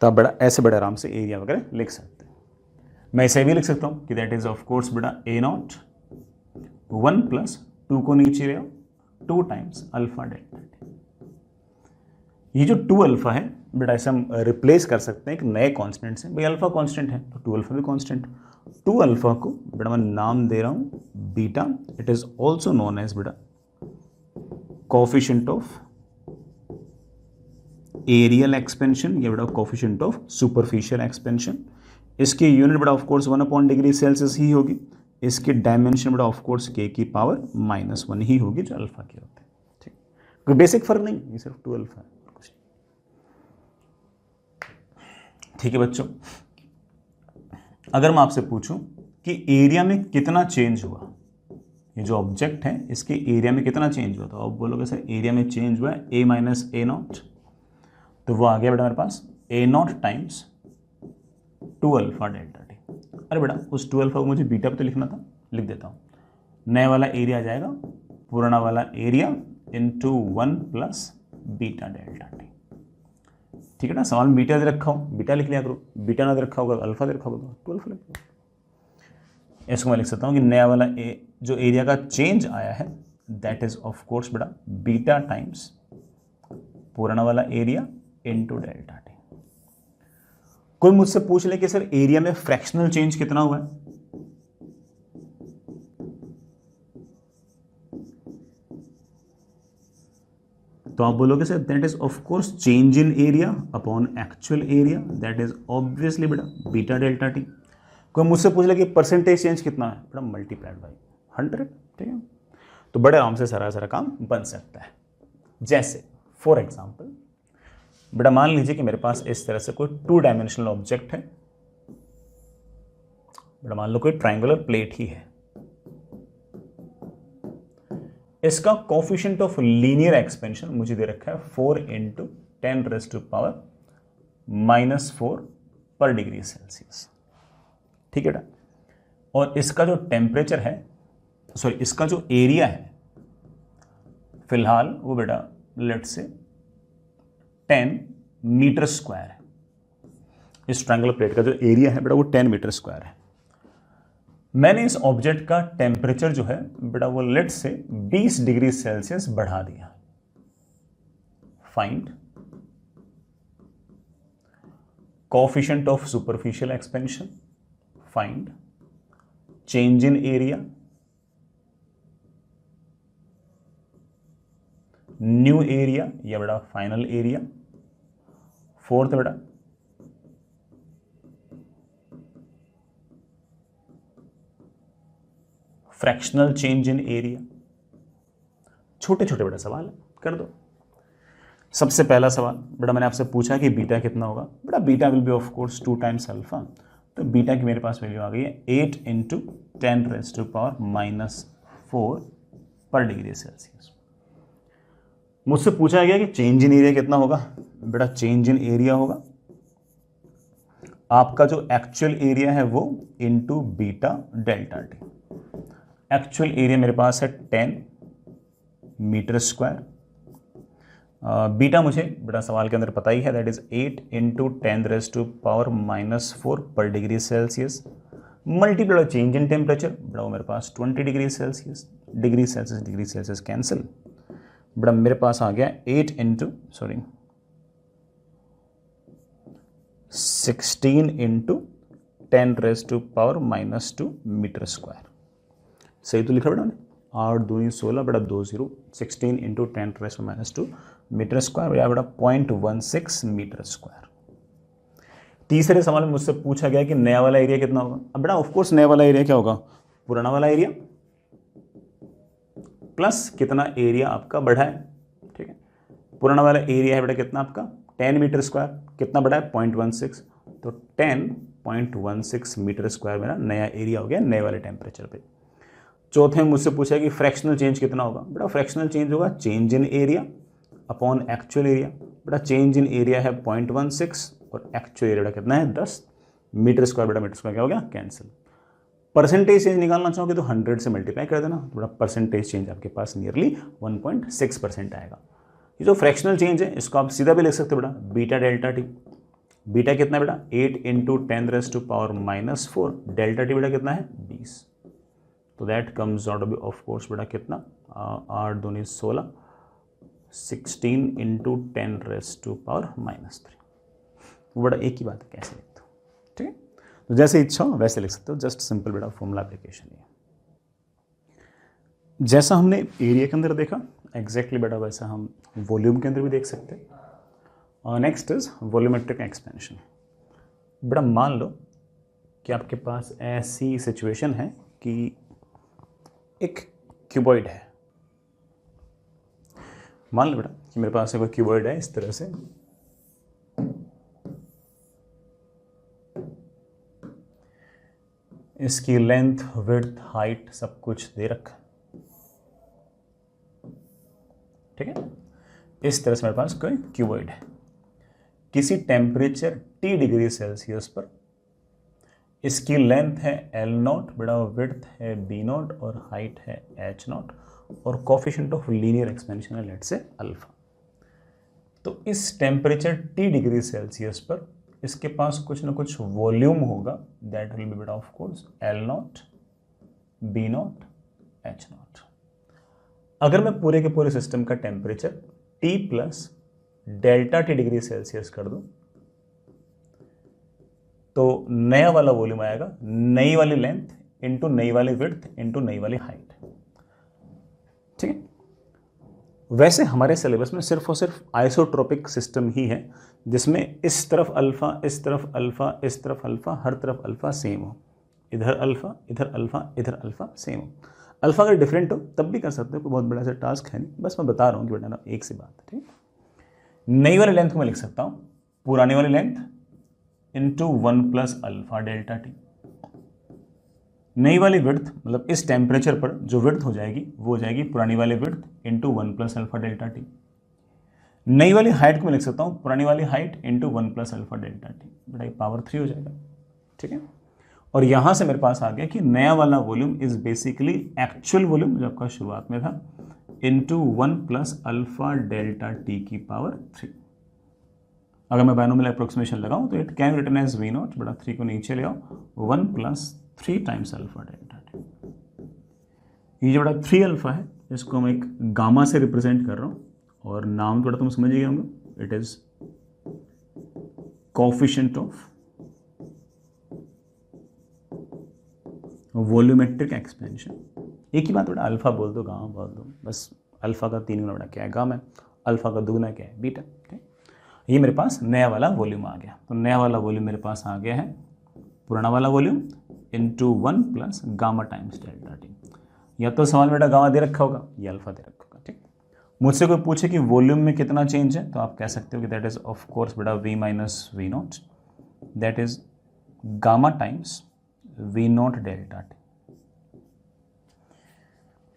तो आप बड़ा ऐसे बड़े आराम से एरिया वगैरह लिख सकते हैं। मैं इसे भी लिख सकता हूँ कि दैट इज ऑफ कोर्स बेटा ए नॉट 1 प्लस 2 को नीचे ले आओ 2 टाइम्स अल्फा डेल्टा टी। ये जो 2 अल्फा है बेटा इसे हम रिप्लेस कर सकते हैं एक नए कांस्टेंट से। भाई अल्फा कांस्टेंट है तो 2 अल्फा भी कांस्टेंट। 2 अल्फा को बेटा मैं नाम दे रहा हूँ beta. It is also known as beta coefficient of areal expansion या beta coefficient of superficial expansion. इसकी यूनिट बेटा ऑफ कोर्स 1 डिग्री सेल्सियस ही होगी। इसकी डायमेंशन बेटा ऑफ कोर्स के की पावर -1 ही होगी जो अल्फा के होते हैं। ठीक, कोई बेसिक फर्क नहीं, ये सिर्फ 2 अल्फा है। ठीक है बच्चों, अगर मैं आपसे पूछूं कि एरिया में कितना चेंज हुआ, ये जो ऑब्जेक्ट है इसके एरिया में कितना चेंज हुआ, तो आप बोलोगे सर एरिया में चेंज हुआ है a माइनस ए नॉट, तो वो आ गया बेटा मेरे पास A naught times 2 alpha delta T. अरे बेटा उस 2 अल्फा को मुझे बीटा पे तो लिखना था, लिख देता हूँ। नए वाला एरिया आ जाएगा पुराना वाला area into 1 plus beta delta T. ठीक है ना, सवाल में बीटा दे रखा हो बीटा लिख लिया करो, बीटा ना दे रखा होगा अल्फा दे रखा होगा तो 2 अल्फा लिख लो। इसको मैं लिख सकता हूँ कि नया वाला जो एरिया का चेंज आया है दैट इज ऑफ कोर्स बेटा बीटा टाइम्स पुराना वाला एरिया इनटू डेल्टा टी। कोई मुझसे पूछ ले कि सर एरिया में फ्रैक्शनल चेंज कितना हुआ है, तो आप बोलोगे sir that is of course change in area upon actual area, that is obviously बेटा बीटा डेल्टा टी। कोई मुझसे पूछ ले कि परसेंटेज चेंज कितना है, बेटा मल्टीप्लाइड बाई 100। ठीक है, तो बड़े आराम से सारा काम बन सकता है। जैसे फॉर एग्जाम्पल बेटा मान लीजिए कि मेरे पास इस तरह से कोई 2 डायमेंशनल ऑब्जेक्ट है। बेटा मान लो कोई ट्रायंगुलर प्लेट ही है, इसका कोफिशिएंट ऑफ लीनियर एक्सपेंशन मुझे दे रखा है 4 इंटू 10⁻⁻⁴ पर डिग्री सेल्सियस। ठीक है बेटा, और इसका जो टेम्परेचर है सॉरी इसका जो एरिया है फिलहाल वो बेटा लेट से 10 मीटर स्क्वायर है। इस ट्रायंगुलर प्लेट का जो एरिया है बेटा वो 10 मीटर स्क्वायर है। मैंने इस ऑब्जेक्ट का टेम्परेचर जो है बेटा वो लेट से 20 डिग्री सेल्सियस बढ़ा दिया। Find coefficient of superficial expansion, find change in area, new area या बेटा फाइनल एरिया। फोर्थ बेटा फ्रैक्शनल चेंज इन एरिया। छोटे छोटे बेटा सवाल कर दो। सबसे पहला सवाल बेटा मैंने आपसे पूछा कि बीटा कितना होगा, बेटा beta will be of course 2 times alpha, तो बीटा की मेरे पास वैल्यू आ गई है 8 इंटू 10⁻⁴ पर डिग्री सेल्सियस। मुझसे पूछा गया कि चेंज इन एरिया कितना होगा, बेटा चेंज इन एरिया होगा आपका जो एक्चुअल एरिया है वो into beta delta T. Actual area मेरे पास है 10 मीटर स्क्वायर, बीटा मुझे बेटा सवाल के अंदर पता ही है दैट इज 8 इंटू 10⁻⁻⁴ पर degree Celsius multiply change in temperature बेटा वो मेरे पास 20 डिग्री सेल्सियस कैंसिल, बेटा मेरे पास आ गया 8 इंटू 16 इंटू 10⁻⁻² मीटर स्क्वायर। सही तो लिखा बेटा ने, 8 दूनी 16 बेटा 20 16 इंटू 10⁻⁻² मीटर स्क्वायर या बेटा 0.16 मीटर स्क्वायर। तीसरे सवाल में मुझसे पूछा गया कि नया वाला एरिया कितना होगा। अब बेटा ऑफकोर्स नया वाला एरिया क्या होगा, पुराना वाला एरिया प्लस कितना एरिया आपका बढ़ा है। ठीक है, पुराना वाला एरिया है बेटा कितना आपका 10 मीटर स्क्वायर, कितना बढ़ा है 0.16, तो 10.16 मीटर स्क्वायर मेरा नया एरिया हो गया नए वाले टेम्परेचर पे। चौथे में मुझसे पूछा कि फ्रैक्शनल चेंज कितना होगा, बेटा फ्रैक्शनल चेंज होगा change in area upon actual area. बेटा चेंज इन एरिया है 0.16 और एक्चुअल एरिया कितना है 10 मीटर स्क्वायर, बेटा मीटर स्क्वायर क्या हो गया कैंसिल। परसेंटेज चेंज निकालना चाहोगे तो 100 से मल्टीप्लाई कर देना, तो बेटा परसेंटेज चेंज आपके पास नियरली 1.6% आएगा। ये जो फ्रैक्शनल चेंज है इसको आप सीधा भी लिख सकते हो बेटा बीटा डेल्टा टी। बीटा कितना बेटा 8 इंटू 10⁻⁻⁴, डेल्टा टी बेटा कितना है 20, तो that comes out be of course बेटा कितना 8 दूनी 16, 16 इंटू 10⁻⁻3। बड़ा एक ही बात है, कैसे लिखते हो, ठीक है। तो जैसे इच्छा हो वैसे लिख सकते हो, जस्ट सिंपल बेटा फॉर्मूला एप्लीकेशन है। जैसा हमने एरिया के अंदर देखा एग्जैक्टली बेटा वैसा हम वॉल्यूम के अंदर भी देख सकते हैं। और नेक्स्ट इज वॉल्यूमेट्रिक एक्सपेंशन। बेटा मान लो कि आपके पास ऐसी सिचुएशन है कि एक क्यूबॉइड है। मान लो बेटा कि मेरे पास एक क्यूबॉइड है इस तरह से, इसकी लेंथ विड्थ हाइट सब कुछ दे रखा है, ठीक है। इस तरह से मेरे पास कोई क्यूबॉइड है, किसी टेम्परेचर T डिग्री सेल्सियस पर इसकी लेंथ है L0, बेटा विड्थ है B0 और हाइट है H0 और कोफिशिएंट ऑफ लीनियर एक्सपेंशन है लेट से अल्फा। तो इस टेम्परेचर T डिग्री सेल्सियस पर इसके पास कुछ ना कुछ वॉल्यूम होगा, दैट विल बी बेटा of course L0, B0, H0। अगर मैं पूरे के पूरे सिस्टम का temperature T plus delta T degree Celsius कर दूं तो नया वाला वॉल्यूम आएगा नई वाली लेंथ इंटू नई वाली विड्थ इंटू नई वाली हाइट, ठीक है। वैसे हमारे सिलेबस में सिर्फ और सिर्फ आइसोट्रोपिक सिस्टम ही है जिसमें इस तरफ अल्फा, इस तरफ अल्फा, इस तरफ अल्फा, हर तरफ अल्फा सेम हो, इधर अल्फा, इधर अल्फा, इधर अल्फा सेम हो। अल्फा अगर डिफरेंट हो तब भी कर सकते हो, कोई बहुत बड़ा सा टास्क है नहीं, बस मैं बता रहा हूँ कि बेटा ना एक सी बात है, ठीक है। नई वाली लेंथ को मैं लिख सकता हूँ पुरानी वाली length into 1 plus alpha delta T. नई वाली विड्थ मतलब इस टेम्परेचर पर जो विड्थ हो जाएगी वो हो जाएगी पुरानी वाली width into 1 plus alpha delta T. नई वाली हाइट को मैं लिख सकता हूँ पुरानी वाली height into 1 plus alpha delta T, बेटा पावर 3 हो जाएगा, ठीक है। और यहां से मेरे पास आ गया कि नया वाला volume is basically actual volume जो आपका शुरुआत में था into 1 plus alpha delta T की पावर 3। अगर मैं बायनोमियल अप्रोक्सीमेशन लगाऊं तो it can written as V0, बड़ा 3 को नीचे ले आओ 1 plus 3 times alpha delta T. ये जो बड़ा 3 अल्फा है इसको मैं एक गामा से रिप्रेजेंट कर रहा हूं और नाम थोड़ा तुम समझ गए होंगे, it is coefficient of volumetric expansion. एक ही बात बेटा अल्फा बोल दो गामा बोल दो, बस अल्फा का 3 गुना बेटा क्या है गामा है, अल्फा का 2 गुना क्या है बीटा, ठीक। ये मेरे पास नया वाला वॉल्यूम आ गया, तो नया वाला वॉल्यूम मेरे पास आ गया है पुराना वाला volume into 1 plus gamma times delta T. या तो सवाल बेटा गामा दे रखा होगा या अल्फा दे रखा होगा, ठीक। मुझसे कोई पूछे कि वॉल्यूम में कितना चेंज है तो आप कह सकते हो कि दैट इज ऑफ कोर्स बेटा V minus V0, that is gamma times V0 delta T,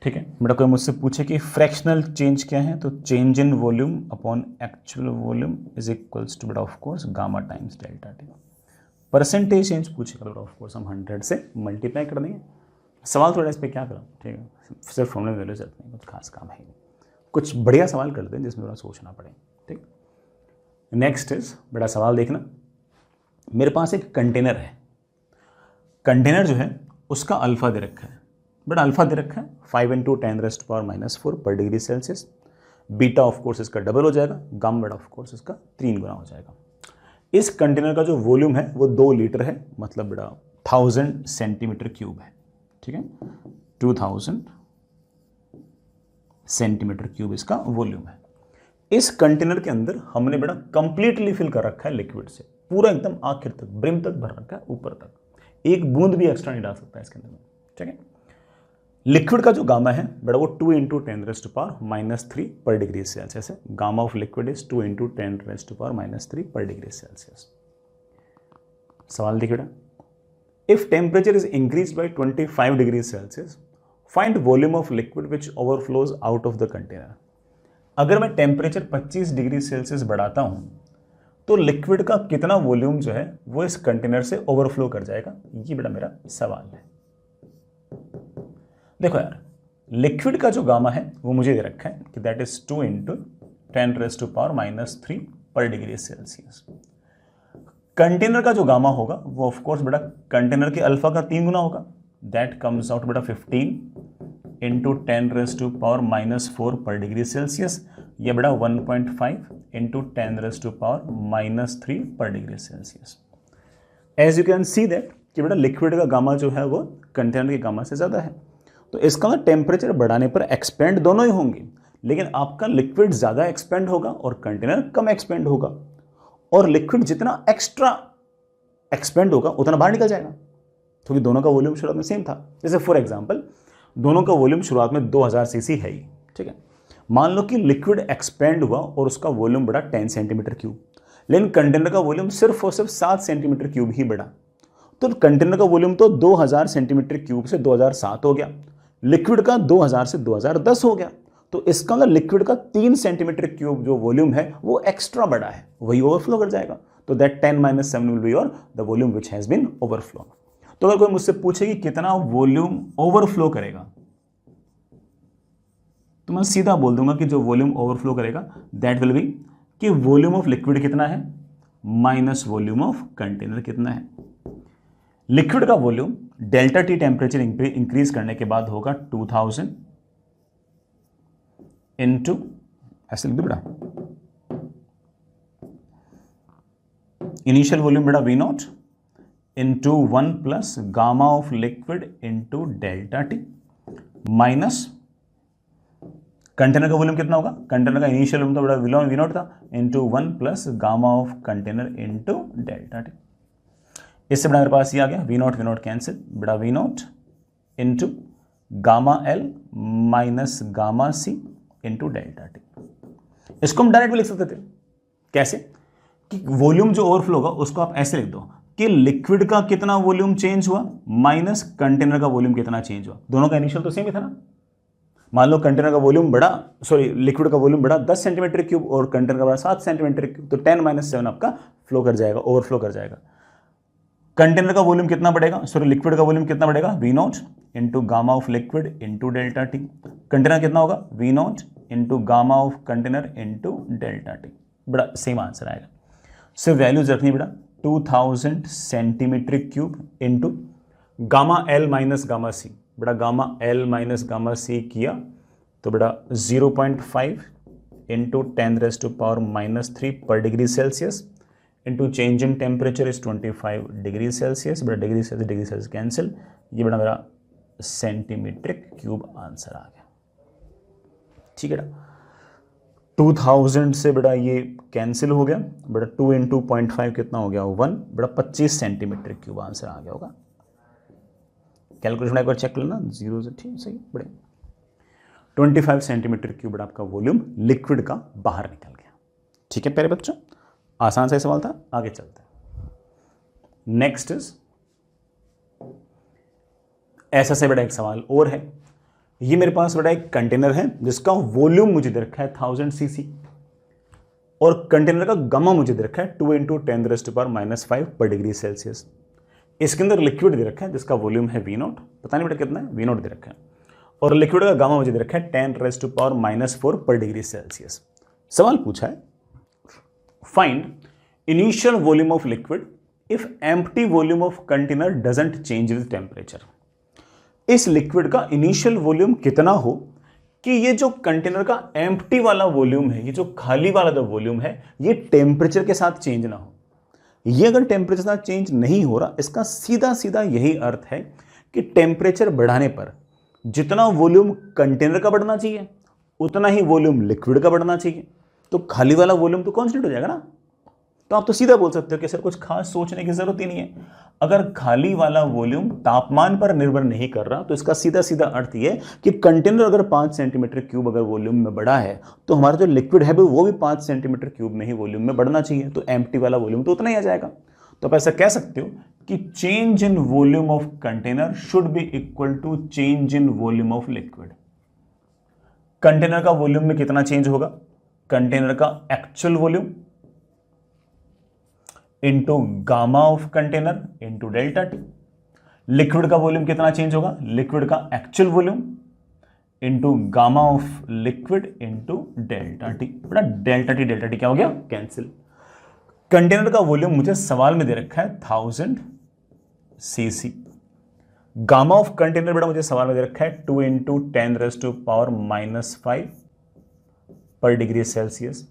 ठीक है। बेटा कोई मुझसे पूछे कि फ्रैक्शनल चेंज क्या है तो change in volume upon actual volume is equals to बेटा of course gamma times delta T. Percentage change पूछेगा बेटा ऑफ कोर्स हम 100 से मल्टीप्लाई कर देंगे। सवाल थोड़ा इस पर क्या करो, ठीक है, सिर्फ फॉर्मूले वैल्यू चलते हैं, कुछ खास काम है नहीं, कुछ बढ़िया सवाल करते हैं जिसमें थोड़ा सोचना पड़े, ठीक। नेक्स्ट इज बेटा सवाल देखना, मेरे पास एक कंटेनर है, कंटेनर जो है उसका अल्फा दे रखा है, बट अल्फा दे रखा है 5 इंटू 10⁻⁻4 पर degree Celsius. Beta of course इसका डबल हो जाएगा, गामा बेटा ऑफ कोर्स इसका 3 गुना हो जाएगा। इस कंटेनर का जो वॉल्यूम है वो 2 लीटर है, मतलब बेटा 1000 सेंटीमीटर क्यूब है, ठीक है। 2000 सेंटीमीटर क्यूब इसका वॉल्यूम है। इस कंटेनर के अंदर हमने बेटा कंप्लीटली फिल कर रखा है लिक्विड से, पूरा एकदम आखिर तक ब्रिम तक भर रखा है, ऊपर तक, एक बूंद भी एक्स्ट्रा नहीं डाल सकता इसके अंदर में, ठीक है। लिक्विड का जो गामा है बेटा वो 2 इंटू 10⁻³ पर डिग्री सेल्सियस है। Gamma of liquid is 2 into 10⁻³ पर डिग्री सेल्सियस। सवाल देखिए बेटा, if temperature is increase by 25 degree Celsius find volume of liquid which overflows out of the container. अगर मैं टेम्परेचर 25 डिग्री सेल्सियस बढ़ाता हूं तो लिक्विड का कितना वॉल्यूम जो है वो इस कंटेनर से ओवरफ्लो कर जाएगा, ये बेटा मेरा सवाल है। देखो यार, लिक्विड का जो गामा है वो मुझे दे रखा है कि दैट इज 2 इंटू 10⁻³ पर डिग्री सेल्सियस। कंटेनर का जो गामा होगा वो ऑफ कोर्स बेटा कंटेनर के अल्फा का 3 गुना होगा, दैट कम्स आउट बेटा 15 इंटू 10⁻⁻4 पर डिग्री सेल्सियस, या बेटा 1.5 इंटू 10⁻⁻3 पर degree Celsius. As you can see that कि बेटा लिक्विड का गामा जो है वो कंटेनर के गामा से ज़्यादा है, तो इसका मतलब टेम्परेचर बढ़ाने पर एक्सपेंड दोनों ही होंगे, लेकिन आपका लिक्विड ज़्यादा एक्सपेंड होगा और कंटेनर कम एक्सपेंड होगा, और लिक्विड जितना एक्स्ट्रा एक्सपेंड होगा उतना बाहर निकल जाएगा, क्योंकि दोनों का वॉल्यूम शुरुआत में सेम था। जैसे फॉर एग्जांपल दोनों का वॉल्यूम शुरुआत में 2000 सीसी है ही, ठीक है। मान लो कि लिक्विड एक्सपेंड हुआ और उसका वॉल्यूम बढ़ा 10 सेंटीमीटर क्यूब, लेकिन कंटेनर का वॉल्यूम सिर्फ और सिर्फ 7 सेंटीमीटर क्यूब ही बढ़ा, तो कंटेनर का वॉल्यूम तो 2000 सेंटीमीटर क्यूब से 2007 हो गया, लिक्विड का 2000 से 2010 हो गया, तो इसका मतलब लिक्विड का 3 सेंटीमीटर क्यूब जो वॉल्यूम है वो एक्स्ट्रा बढ़ा है, वही ओवरफ्लो कर जाएगा। तो that 10 - 7 will be your the volume which has been overflow. तो अगर कोई मुझसे पूछे कि कितना वॉल्यूम ओवरफ्लो करेगा, तो मैं सीधा बोल दूंगा कि जो वॉल्यूम ओवरफ्लो करेगा दैट विल बी कि वॉल्यूम ऑफ लिक्विड कितना है माइनस वॉल्यूम ऑफ कंटेनर कितना है। लिक्विड का volume delta T temperature increase करने के बाद होगा 2000 इंटू, ऐसे लिख दो बेटा, इनिशियल वॉल्यूम बेटा V0 into 1 plus gamma of liquid into delta T minus container का वॉल्यूम कितना होगा, कंटेनर का इनिशियल वॉल्यूम तो बेटा V0 था into 1 plus gamma of container into delta T. इससे बड़ा मेरे पास ये आ गया V0 कैंसिल, बेटा V0 into gamma L minus gamma C into delta T. इसको हम डायरेक्ट भी लिख सकते थे, कैसे कि वॉल्यूम जो ओवरफ्लो होगा उसको आप ऐसे लिख दो कि लिक्विड का कितना वॉल्यूम चेंज हुआ माइनस कंटेनर का वॉल्यूम कितना चेंज हुआ। दोनों का इनिशियल तो सेम ही था ना। मान लो कंटेनर का वॉल्यूम बढ़ा, सॉरी लिक्विड का वॉल्यूम बढ़ा 10 सेंटीमीटर क्यूब और कंटेनर का बढ़ा 7 सेंटीमीटर क्यूब, तो 10 - 7 आपका फ्लो कर जाएगा, ओवरफ्लो कर जाएगा। कंटेनर का वॉल्यूम कितना बढ़ेगा, सॉरी लिक्विड का वॉल्यूम कितना बढ़ेगा, V0 into gamma of liquid into delta T. Container कितना होगा, V0 into gamma of container into delta T, बड़ा सेम आंसर आएगा। सिर्फ वैल्यूज रखनी बेटा 2000 centimetre cube into gamma L minus gamma C, बेटा gamma L minus gamma C किया तो बेटा 0.5 इंटू 10⁻³ पर degree Celsius into change in temperature is 25 degree Celsius, बेटा डिग्री सेल्सियस कैंसिल, ये बेटा मेरा सेंटीमीटर क्यूब आंसर आ गया। ठीक है बेटा, 2000 से बेटा ये कैंसिल हो गया, बेटा 2 इंटू 0.5 कितना हो गया 1, बेटा 25 सेंटीमीटर क्यूब आंसर आ गया होगा। कैलकुलेशन एक बार चेक कर लेना, 0 से ठीक सही बड़े 25 सेंटीमीटर क्यूब बेटा आपका वॉल्यूम लिक्विड का बाहर निकल गया। ठीक है प्यारे बच्चों, आसान सा सवाल था, आगे चलते हैं। नेक्स्ट इज ऐसा से बेटा एक सवाल और है। ये मेरे पास बेटा एक कंटेनर है जिसका वॉल्यूम मुझे दे रखा है 1000 सीसी और कंटेनर का गामा मुझे दे रखा है 2 इंटू 10⁻⁻5 पर डिग्री सेल्सियस। इसके अंदर लिक्विड दे रखा है जिसका वॉल्यूम है V0, पता नहीं बेटा कितना है, V0 दे रखा है, और लिक्विड का गामा मुझे दे रखा है 10⁻⁻4 पर डिग्री सेल्सियस। सवाल पूछा है find initial volume of liquid if empty volume of container doesn't change with temperature. इस लिक्विड का इनिशियल वॉल्यूम कितना हो कि ये जो कंटेनर का एम्प्टी वाला वॉल्यूम है, ये जो खाली वाला जो वॉल्यूम है, ये टेम्परेचर के साथ चेंज ना हो। ये अगर टेम्परेचर के साथ चेंज नहीं हो रहा, इसका सीधा सीधा यही अर्थ है कि टेम्परेचर बढ़ाने पर जितना वॉल्यूम कंटेनर का बढ़ना चाहिए उतना ही वॉल्यूम लिक्विड का बढ़ना चाहिए, तो खाली वाला वॉल्यूम तो कांस्टेंट हो जाएगा ना। तो आप तो सीधा बोल सकते हो कि सर कुछ खास सोचने की जरूरत ही नहीं है। अगर खाली वाला वॉल्यूम तापमान पर निर्भर नहीं कर रहा तो इसका सीधा सीधा अर्थ ये कि कंटेनर अगर 5 सेंटीमीटर क्यूब अगर वॉल्यूम में बढ़ा है तो हमारा जो लिक्विड है वो भी 5 सेंटीमीटर क्यूब में ही वॉल्यूम में बढ़ना चाहिए, तो एम्प्टी वाला वॉल्यूम तो उतना ही आ जाएगा। तो आप ऐसा कह सकते हो कि change in volume of container should be equal to change in volume of liquid. Container का वॉल्यूम में कितना चेंज होगा, कंटेनर का actual volume into gamma of container into delta T. Liquid का वॉल्यूम कितना चेंज होगा, लिक्विड का actual volume into gamma of liquid into delta T. बेटा डेल्टा टी क्या हो गया, कैंसिल। कंटेनर का वॉल्यूम मुझे सवाल में दे रखा है 1000 cc। गामा ऑफ कंटेनर बेटा मुझे सवाल में दे रखा है 2 × 10⁻⁻5 पर degree Celsius.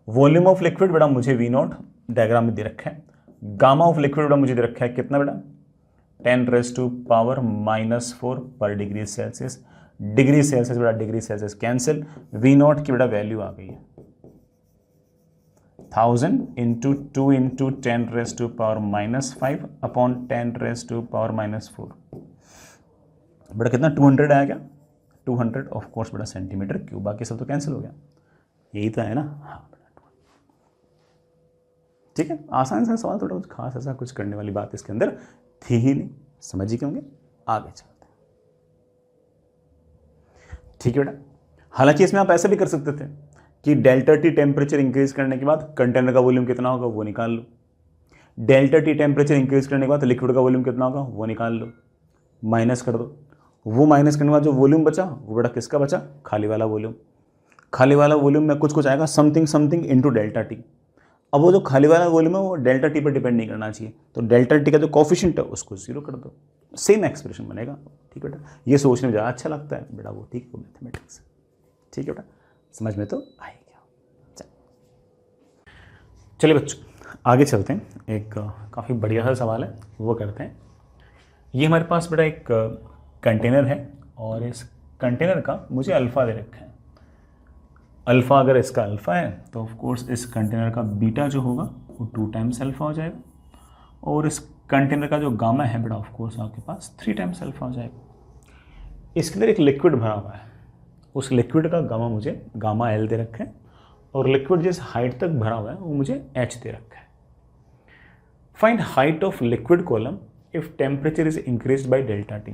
Volume of liquid बेटा मुझे V0 डायग्राम में दे रखा है। गामा ऑफ लिक्विड बेटा मुझे दे रखा है कितना बेटा 10⁻⁻4 पर डिग्री सेल्सियस। डिग्री सेल्सियस बेटा डिग्री सेल्सियस कैंसिल, V0 की बेटा वैल्यू आ गई है 1000 × 2 × 10⁻⁻5 अपॉन 10⁻⁻4 बेटा कितना 200 आया क्या 200 ऑफ कोर्स बेटा सेंटीमीटर क्यूब। बाकी सब तो कैंसिल हो गया, यही तो है ना। हाँ ठीक है, आसान सा सवाल, थोड़ा कुछ खास ऐसा कुछ करने वाली बात इसके अंदर थी ही नहीं, समझ ही होंगे। आगे चलते हैं। ठीक है बेटा, हालांकि इसमें आप ऐसा भी कर सकते थे कि डेल्टा टी टेम्परेचर इंक्रीज करने के बाद कंटेनर का वॉल्यूम कितना होगा वो निकाल लो। डेल्टा टी टेम्परेचर इंक्रीज करने के बाद लिक्विड का वॉल्यूम कितना होगा वो निकाल लो, माइनस कर दो। वो माइनस करने के बाद जो वॉल्यूम बचा वो बेटा किसका बचा, खाली वाला वॉल्यूम। खाली वाला वॉल्यूम में कुछ आएगा something something into delta T. अब वो जो खाली वाला वॉल्यूम है वो डेल्टा टी पर डिपेंड नहीं करना चाहिए, तो डेल्टा टी का जो कोफिशिएंट है उसको 0 कर दो, सेम एक्सप्रेशन बनेगा। ठीक है बेटा, ये सोचने में ज़्यादा अच्छा लगता है बेटा, वो ठीक है मैथमेटिक्स। ठीक है बेटा, समझ में तो आएगा। चलिए बच्चों आगे चलते हैं। एक काफ़ी बढ़िया सा सवाल है वो करते हैं। ये हमारे पास बेटा एक कंटेनर है और इस कंटेनर का मुझे अल्फ़ा दे रखा है। अल्फ़ा अगर इसका अल्फ़ा है तो ऑफ कोर्स इस कंटेनर का बीटा जो होगा वो 2 टाइम्स अल्फ़ा हो जाएगा, और इस कंटेनर का जो गामा है बेटा ऑफ कोर्स आपके पास 3 टाइम्स अल्फ़ा हो जाएगा। इसके अंदर एक लिक्विड भरा हुआ है, उस लिक्विड का गामा मुझे गामा L दे रखा है, और लिक्विड जिस हाइट तक भरा हुआ है वो मुझे H दे रखा है। Find height of liquid column if temperature is increased by delta T.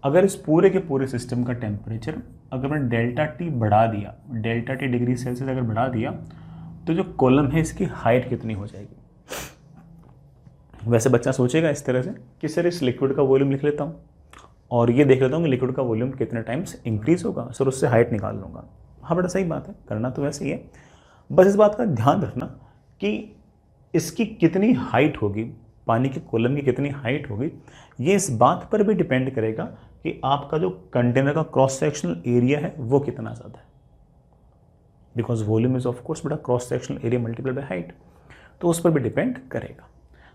अगर इस पूरे के पूरे सिस्टम का टेम्परेचर अगर मैंने डेल्टा टी बढ़ा दिया, डेल्टा टी डिग्री सेल्सियस अगर बढ़ा दिया, तो जो कॉलम है इसकी हाइट कितनी हो जाएगी। वैसे बच्चा सोचेगा इस तरह से कि सर इस लिक्विड का वॉल्यूम लिख लेता हूँ और ये देख लेता हूँ कि लिक्विड का वॉल्यूम कितने टाइम्स इंक्रीज होगा, सर उससे हाइट निकाल लूँगा। हाँ बेटा सही बात है, करना तो वैसे ही है, बस इस बात का ध्यान रखना कि इसकी कितनी हाइट होगी, पानी के कॉलम की कितनी हाइट होगी, ये इस बात पर भी डिपेंड करेगा कि आपका जो कंटेनर का क्रॉस सेक्शनल एरिया है वो कितना ज़्यादा है, because volume is of course बेटा cross sectional area multiply by height, तो उस पर भी डिपेंड करेगा।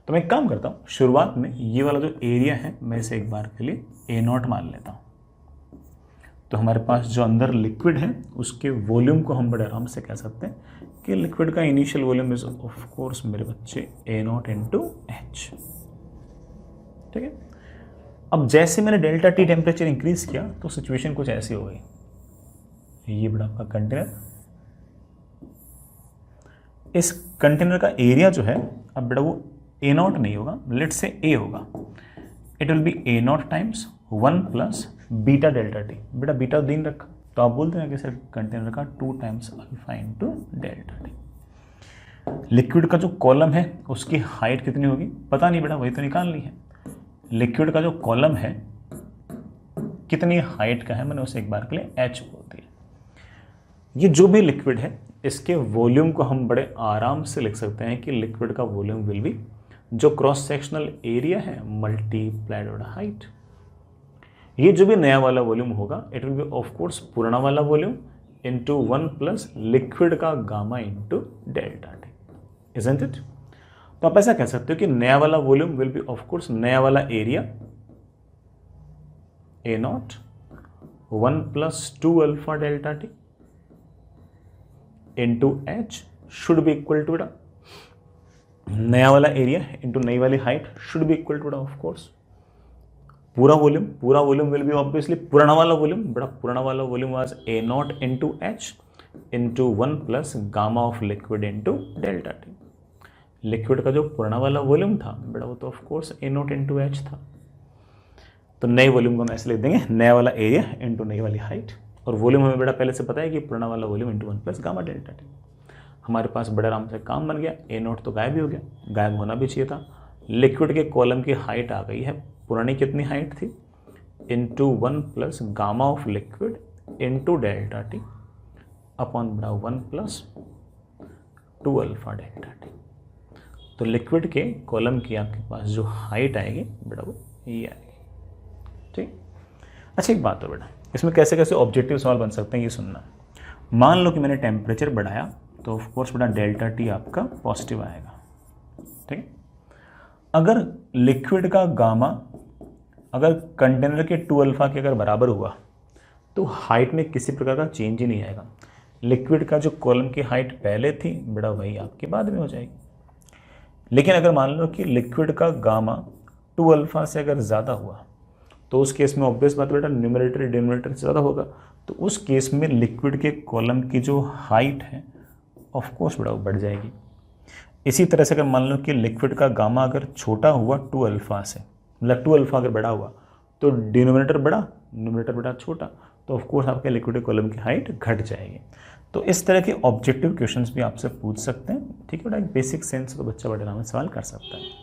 तो मैं एक काम करता हूँ, शुरुआत में ये वाला जो एरिया है मैं इसे एक बार के लिए A0 मान लेता हूँ। तो हमारे पास जो अंदर लिक्विड है उसके वॉल्यूम को हम बड़े आराम से कह सकते हैं कि लिक्विड का initial volume is of course मेरे बच्चे A0 × H। ठीक है, अब जैसे मैंने डेल्टा टी टेम्परेचर इंक्रीज किया तो सिचुएशन कुछ ऐसी हो गई। ये बड़ा आपका कंटेनर, इस कंटेनर का एरिया जो है अब बेटा वो A0 नहीं होगा, लेट्स से A होगा। It will B A0 times 1 plus beta delta T. बेटा बीटा दिन रखा तो आप बोलते हैं कि सर कंटेनर का 2 times alpha into delta T. Liquid का जो कॉलम है उसकी हाइट कितनी होगी पता नहीं बेटा, वही तो निकालनी है। लिक्विड का जो कॉलम है कितनी हाइट का है, मैंने उसे एक बार के लिए H बोल दिया। ये जो भी लिक्विड है इसके वॉल्यूम को हम बड़े आराम से लिख सकते हैं कि लिक्विड का वॉल्यूम विल बी जो क्रॉस सेक्शनल एरिया है मल्टीप्लाइड बाय हाइट। ये जो भी नया वाला वॉल्यूम होगा it will be of course पुराना वाला वॉल्यूम इंटू 1 प्लस लिक्विड का gamma into delta T, isn't it. तो आप ऐसा कह सकते हो कि नया वाला volume will be of course नया वाला area A0 1 plus 2 alpha delta T into H should be equal to नया वाला एरिया इंटू नई वाली height should be equal two of course पूरा वॉल्यूम विल बी ऑब्वियसली पुराना वाला वॉल्यूम। बड़ा पुराना वाला volume was A0 into H into 1 plus gamma of liquid into delta T. Liquid का जो पुराना वाला वॉल्यूम था बेटा वो तो of course A0 into H था, तो नए वॉल्यूम को हम ऐसे लिख देंगे नया वाला एरिया इंटू नई वाली हाइट, और वॉल्यूम हमें बेटा पहले से पता है कि पुराना वाला volume into 1 plus gamma delta T. हमारे पास बड़े आराम से काम बन गया। A0 तो गायब ही हो गया, गायब होना भी चाहिए था। लिक्विड के कॉलम की हाइट आ गई है, पुरानी कितनी हाइट थी into 1 plus gamma of liquid into delta T upon बड़ा 1 प्लस 2 अल्फा डेल्टा टी। तो लिक्विड के कॉलम की आपके पास जो हाइट आएगी बेटा वो ये आएगी। ठीक, अच्छा एक बात हो बेटा, इसमें कैसे कैसे ऑब्जेक्टिव सवाल बन सकते हैं ये सुनना। मान लो कि मैंने टेम्परेचर बढ़ाया तो ऑफ कोर्स बेटा डेल्टा टी आपका पॉजिटिव आएगा। ठीक है, अगर लिक्विड का गामा अगर कंटेनर के 2 अल्फा के अगर बराबर हुआ तो हाइट में किसी प्रकार का चेंज ही नहीं आएगा। लिक्विड का जो कॉलम की हाइट पहले थी बेटा वही आपकी बाद में हो जाएगी। लेकिन अगर मान लो कि लिक्विड का गामा 2 अल्फा से अगर ज़्यादा हुआ तो उस केस में ऑब्वियस बात बेटा न्यूमरेटर डिनोमिनेटर से ज़्यादा होगा, तो उस केस में लिक्विड के कॉलम की जो हाइट है ऑफ कोर्स बेटा वो बढ़ जाएगी। इसी तरह से अगर मान लो कि लिक्विड का गामा अगर छोटा हुआ 2 अल्फा से, मतलब 2 अल्फा अगर बड़ा हुआ तो डिनोमिनेटर बड़ा न्यूमरेटर बड़ा छोटा, तो ऑफ कोर्स आपके लिक्विड के कॉलम की हाइट घट जाएगी। तो इस तरह के ऑब्जेक्टिव क्वेश्चंस भी आपसे पूछ सकते हैं। ठीक है बेटा, एक बेसिक सेंस तो बच्चा बड़े आराम से सवाल कर सकता है।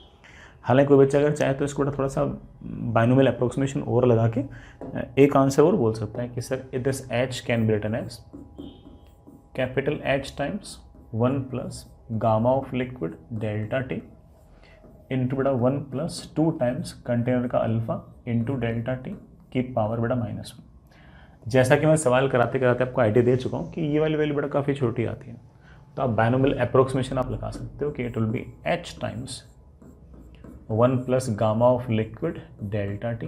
हालांकि कोई बच्चा अगर चाहे तो इसको थोड़ा सा बाइनोमियल अप्रोक्सीमेशन और लगा के एक आंसर और बोल सकता है कि sir this H can be written as capital H times 1 plus gamma of liquid delta T into बेटा 1 प्लस 2 टाइम्स कंटेनर का अल्फा इंटू डेल्टा टी की पावर बेटा -1। जैसा कि मैं सवाल कराते कराते आपको आइडिया दे चुका हूँ कि ये वाली वैल्यू बेटा काफ़ी छोटी आती है, तो आप बाइनोमियल अप्रोक्सीमेशन आप लगा सकते हो कि it will B H times 1 plus gamma of liquid delta T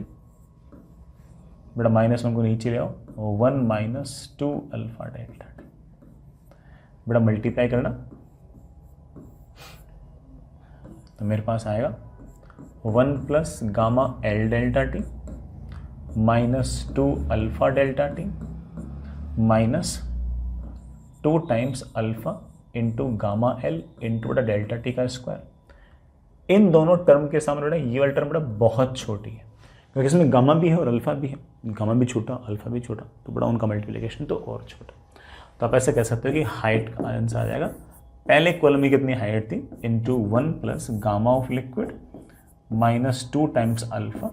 बेटा -1 को नीचे ले आओ, 1 माइनस 2 अल्फा डेल्टा टी बेटा मल्टीप्लाई करना तो मेरे पास आएगा 1 plus gamma L delta T -2 alpha delta T -2 times alpha into gamma L into बेटा डेल्टा टी का स्क्वायर। इन दोनों टर्म के सामने बेटा ये वाली टर्म बेटा बहुत छोटी है, क्योंकि इसमें गामा भी है और अल्फा भी है। गामा भी छोटा अल्फा भी छोटा, तो बड़ा उनका मल्टीप्लिकेशन तो और छोटा। तो आप ऐसे कह सकते हो कि हाइट का आंसर आ जाएगा, पहले कॉलम में कितनी हाइट थी into 1 plus gamma of liquid -2 times alpha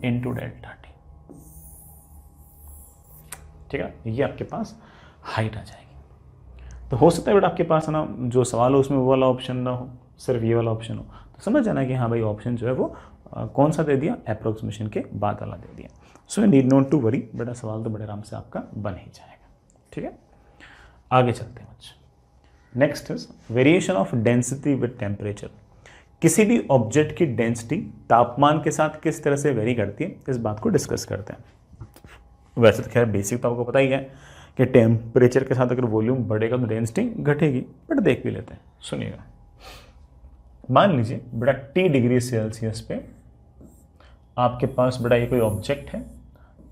into delta T. ठीक है, ये आपके पास हाइट आ जाएगी। तो हो सकता है बेटा आपके पास है ना जो सवाल हो उसमें वो वाला ऑप्शन ना हो, सिर्फ ये वाला ऑप्शन हो, तो समझ जाना कि हाँ भाई ऑप्शन जो है वो कौन सा दे दिया, अप्रोक्सीमेशन के बाद वाला दे दिया। So need not to worry बेटा, सवाल तो बड़े आराम से आपका बन ही जाएगा। ठीक है, आगे चलते हैं बच्चे। Next is variation of density with temperature. किसी भी ऑब्जेक्ट की डेंसिटी तापमान के साथ किस तरह से वेरी करती है, इस बात को डिस्कस करते हैं। वैसे तो खैर बेसिक तो आपको पता ही है कि टेम्परेचर के साथ अगर वॉल्यूम बढ़ेगा तो डेंसिटी घटेगी, बट देख भी लेते हैं, सुनिएगा। मान लीजिए बेटा T डिग्री सेल्सियस पे आपके पास बेटा ये कोई ऑब्जेक्ट है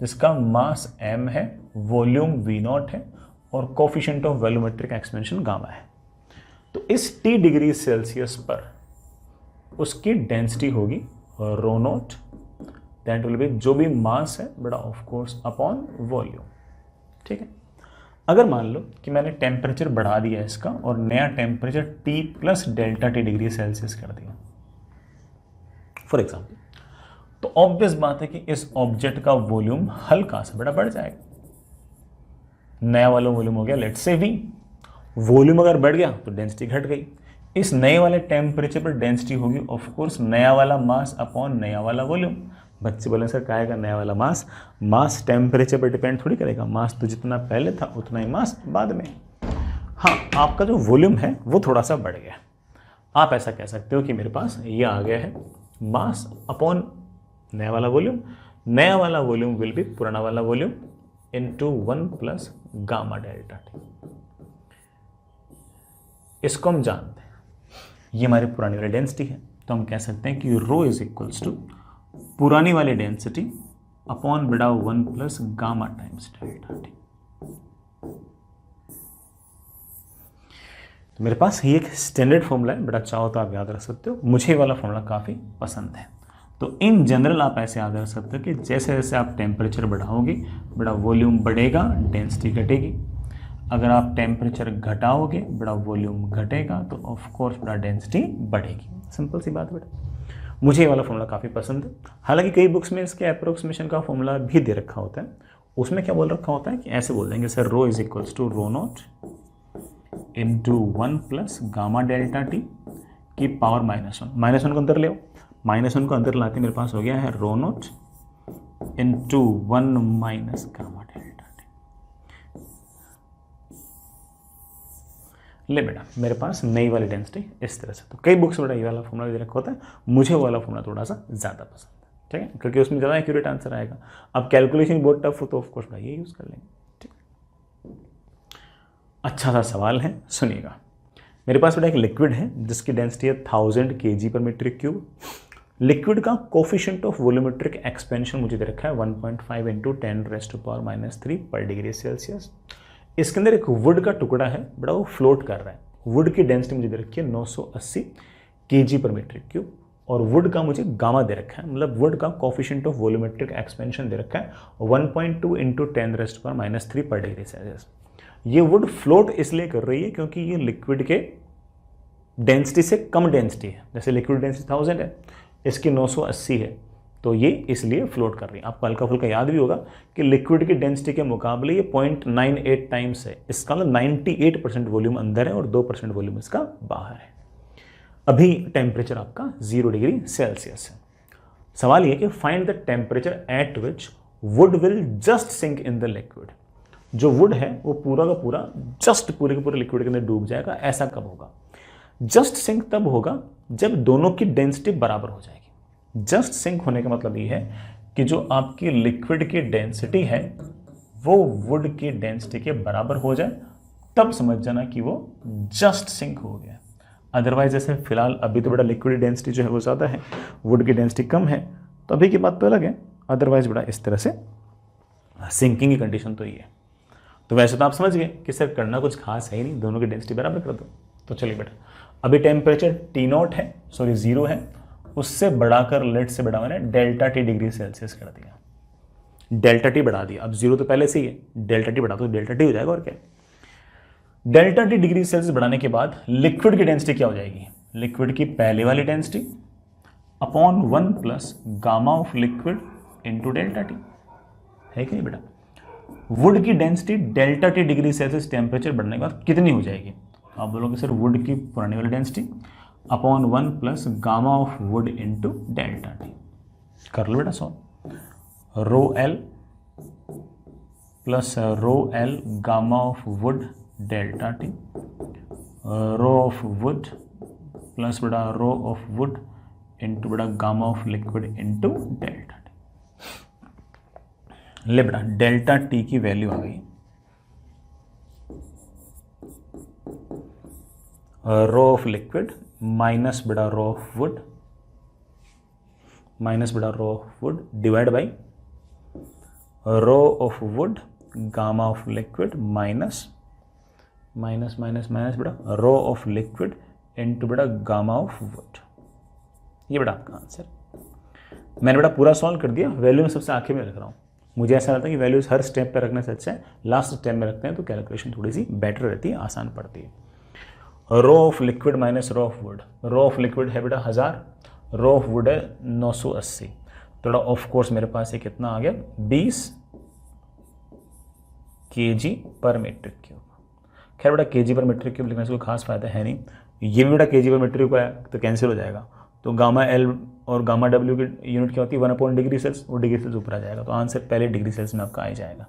जिसका मास m है, वॉल्यूम V0 है और coefficient of volumetric expansion gamma है। तो इस T डिग्री सेल्सियस पर उसकी डेंसिटी होगी रो नॉट, दैट विल बी जो भी मास है बेटा ऑफ कोर्स अपॉन वॉल्यूम। ठीक है, अगर मान लो कि मैंने टेम्परेचर बढ़ा दिया इसका और नया temperature T plus delta T degree Celsius कर दिया फॉर एग्जाम्पल, तो ऑब्वियस बात है कि इस ऑब्जेक्ट का वॉल्यूम हल्का सा बेटा बढ़ जाएगा। नया वाला वॉल्यूम हो गया लेट्स से V, वॉल्यूम अगर बढ़ गया तो डेंसिटी घट गई। इस नए वाले टेम्परेचर पर डेंसिटी होगी ऑफ कोर्स नया वाला मास अपॉन नया वाला वॉल्यूम। बच्चे बोले सर क्या आएगा नया वाला मास, मास टेम्परेचर पर डिपेंड थोड़ी करेगा, मास तो जितना पहले था उतना ही मास बाद में। हाँ, आपका जो वॉल्यूम है वो थोड़ा सा बढ़ गया। आप ऐसा कह सकते हो कि मेरे पास ये आ गया है मास अपॉन नया वाला वॉल्यूम, नया वाला वॉल्यूम विल बी पुराना वाला volume into 1 plus gamma delta T. इसको हम जानते हैं ये हमारी पुरानी वाली डेंसिटी है, तो हम कह सकते हैं कि रो इज इक्वल्स टू पुरानी वाली डेंसिटी अपॉन बेटा 1 plus gamma times delta T. तो मेरे पास ये एक स्टैंडर्ड फॉर्मूला है बेटा, चाहो तो आप याद रख सकते हो। मुझे वाला फॉर्मूला काफ़ी पसंद है। तो इन जनरल आप ऐसे याद रख सकते हो कि जैसे जैसे आप टेम्परेचर बढ़ाओगे बेटा वॉल्यूम बढ़ेगा, डेंसिटी घटेगी। अगर आप टेम्परेचर घटाओगे बेटा वॉल्यूम घटेगा, तो ऑफ कोर्स बेटा डेंसिटी बढ़ेगी। सिंपल सी बात बेटा, मुझे ये वाला फॉर्मूला काफ़ी पसंद है। हालांकि कई बुक्स में इसके अप्रोक्सीमेशन का फॉर्मूला भी दे रखा होता है। उसमें क्या बोल रखा होता है कि ऐसे बोल देंगे sir rho is equals to rho naught into 1 plus gamma delta T की पावर -1। -1 को अंदर ले आओ, -1 को अंदर लाते मेरे पास हो गया है rho naught into 1 minus gamma delta T. ले बेटा मेरे पास नई वाली डेंसिटी इस तरह से। तो कई बुक्स बेटा ये वाला फॉर्मूला दे रखा होता है, मुझे वो वाला फॉर्मूला थोड़ा सा ज़्यादा पसंद है, ठीक है, क्योंकि उसमें ज़्यादा एक्यूरेट आंसर आएगा। अब कैलकुलेशन बहुत टफ हो तो ऑफकोर्स बेटा ये यूज़ कर लेंगे, ठीक। अच्छा सा सवाल है, सुनिएगा। मेरे पास बेटा एक लिक्विड है जिसकी डेंसिटी है 1000 kg/m³। लिक्विड का कोफिशिएंट ऑफ वॉल्यूमेट्रिक एक्सपेंशन मुझे दे रखा है 1.5 × 10⁻³ पर डिग्री सेल्सियस। इसके अंदर एक वुड का टुकड़ा है बड़ा, वो फ्लोट कर रहा है। वुड की डेंसिटी मुझे दे रखी है 980 kg/m³, और वुड का मुझे गामा दे रखा है, मतलब वुड का कोफिशिएंट ऑफ वॉल्यूमेट्रिक एक्सपेंशन दे रखा है 1.2 × 10⁻³ पर डिग्री सेल्सियस। ये वुड फ्लोट इसलिए कर रही है क्योंकि ये लिक्विड के डेंसिटी से कम डेंसिटी है। जैसे लिक्विड डेंसिटी 1000 है, इसकी 980 है, तो ये इसलिए फ्लोट कर रही है। आपको हल्का फुल्का याद भी होगा कि लिक्विड की डेंसिटी के मुकाबले ये 0.98 टाइम्स है। इसका मतलब 98% वॉल्यूम अंदर है और 2% वॉल्यूम इसका बाहर है। अभी टेम्परेचर आपका 0 डिग्री सेल्सियस है। सवाल ये कि find the temperature at which wood will just sink in the liquid. जो वुड है वो पूरा का पूरा जस्ट पूरे के पूरे लिक्विड के अंदर डूब जाएगा। ऐसा कब होगा? जस्ट सिंक तब होगा जब दोनों की डेंसिटी बराबर हो जाएगी। जस्ट सिंक होने का मतलब ये है कि जो आपकी लिक्विड की डेंसिटी है वो वुड की डेंसिटी के बराबर हो जाए, तब समझ जाना कि वो जस्ट सिंक हो गया। अदरवाइज जैसे फिलहाल अभी तो बड़ा लिक्विड डेंसिटी जो है वो ज़्यादा है, वुड की डेंसिटी कम है, तो अभी की बात तो अलग है। अदरवाइज बड़ा इस तरह से सिंकिंग की कंडीशन तो ये है। तो वैसे तो आप समझ गए कि सर करना कुछ खास है ही नहीं, दोनों की डेंसिटी बराबर कर दो। तो चलिए बेटा, अभी टेम्परेचर T0 है, सॉरी 0 है, उससे बढ़ाकर लेट से बढ़ा मैंने डेल्टा टी डिग्री सेल्सियस कर दिया। डेल्टा टी बढ़ा दिया, अब 0 तो पहले से ही है, डेल्टा टी बढ़ा तो डेल्टा टी हो जाएगा और क्या। डेल्टा टी डिग्री सेल्सियस बढ़ाने के बाद लिक्विड की डेंसिटी क्या हो जाएगी? लिक्विड की पहले वाली density upon 1 plus gamma of liquid into delta T, है कि नहीं बेटा? वुड की density delta T degree Celsius temperature बढ़ने के बाद कितनी हो जाएगी? आप बोलोगे सर वुड की पुरानी वाली density upon 1 plus gamma of wood into delta T. कर लो बेटा solve. Rho L plus rho L gamma of wood delta T, rho of wood plus बेटा रो ऑफ वुड इंटू बेटा gamma of liquid into delta T. ले बेटा डेल्टा टी की वैल्यू आ गई, रो ऑफ लिक्विड माइनस बेटा रो ऑफ वुड, माइनस बेटा rho of wood divide by rho of wood gamma of liquid minus minus minus minus बेटा रो ऑफ लिक्विड इनटू बेटा गामा ऑफ वुड। ये बेटा आपका आंसर। मैंने बेटा पूरा सॉल्व कर दिया, वैल्यू में सबसे आखिर में रख रहा हूँ। मुझे ऐसा लगता है कि वैल्यूज हर स्टेप पे रखने से अच्छा है लास्ट स्टेप में रखते हैं, तो कैलकुलेशन थोड़ी सी बेटर रहती है, आसान पड़ती है। Rho of liquid minus rho of wood, rho of liquid है बेटा 1000, रो ऑफ वुड है 980, तो बेटा ऑफ कोर्स मेरे पास ये कितना आ गया 20 kg/m³। खैर बेटा kg/m³ लिखने से कोई खास फायदा है नहीं, ये भी बेटा kg/m³ है तो कैंसिल हो जाएगा। तो गामा एल और गामा डब्ल्यू की यूनिट क्या होती है 1 डिग्री सेल्स, वो डिग्री सेल्स ऊपर आ जाएगा, तो आंसर पहले डिग्री सेल्स में आपका आ जाएगा।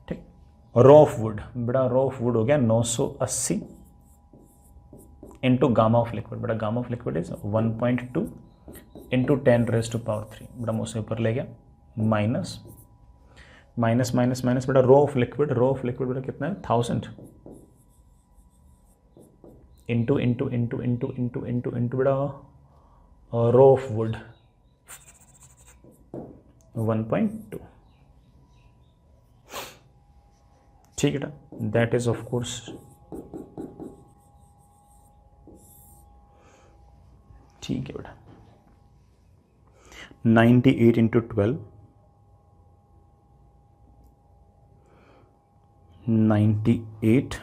ठीक, रो ऑफ वुड बेटा रो ऑफ वुड हो गया 980 इंटू गामा ऑफ लिक्विड, बेटा gamma of liquid is 1.2 into 10⁻³ बेटा मुझसे ऊपर ले गया, माइनस माइनस माइनस माइनस बेटा रो ऑफ लिक्विड बेटा कितना है 1000 into into into into into into into बेटा रो ऑफ वुड 1.2। ठीक है बेटा, दैट इज ऑफ कोर्स ठीक है बेटा 98 इंटू 12 98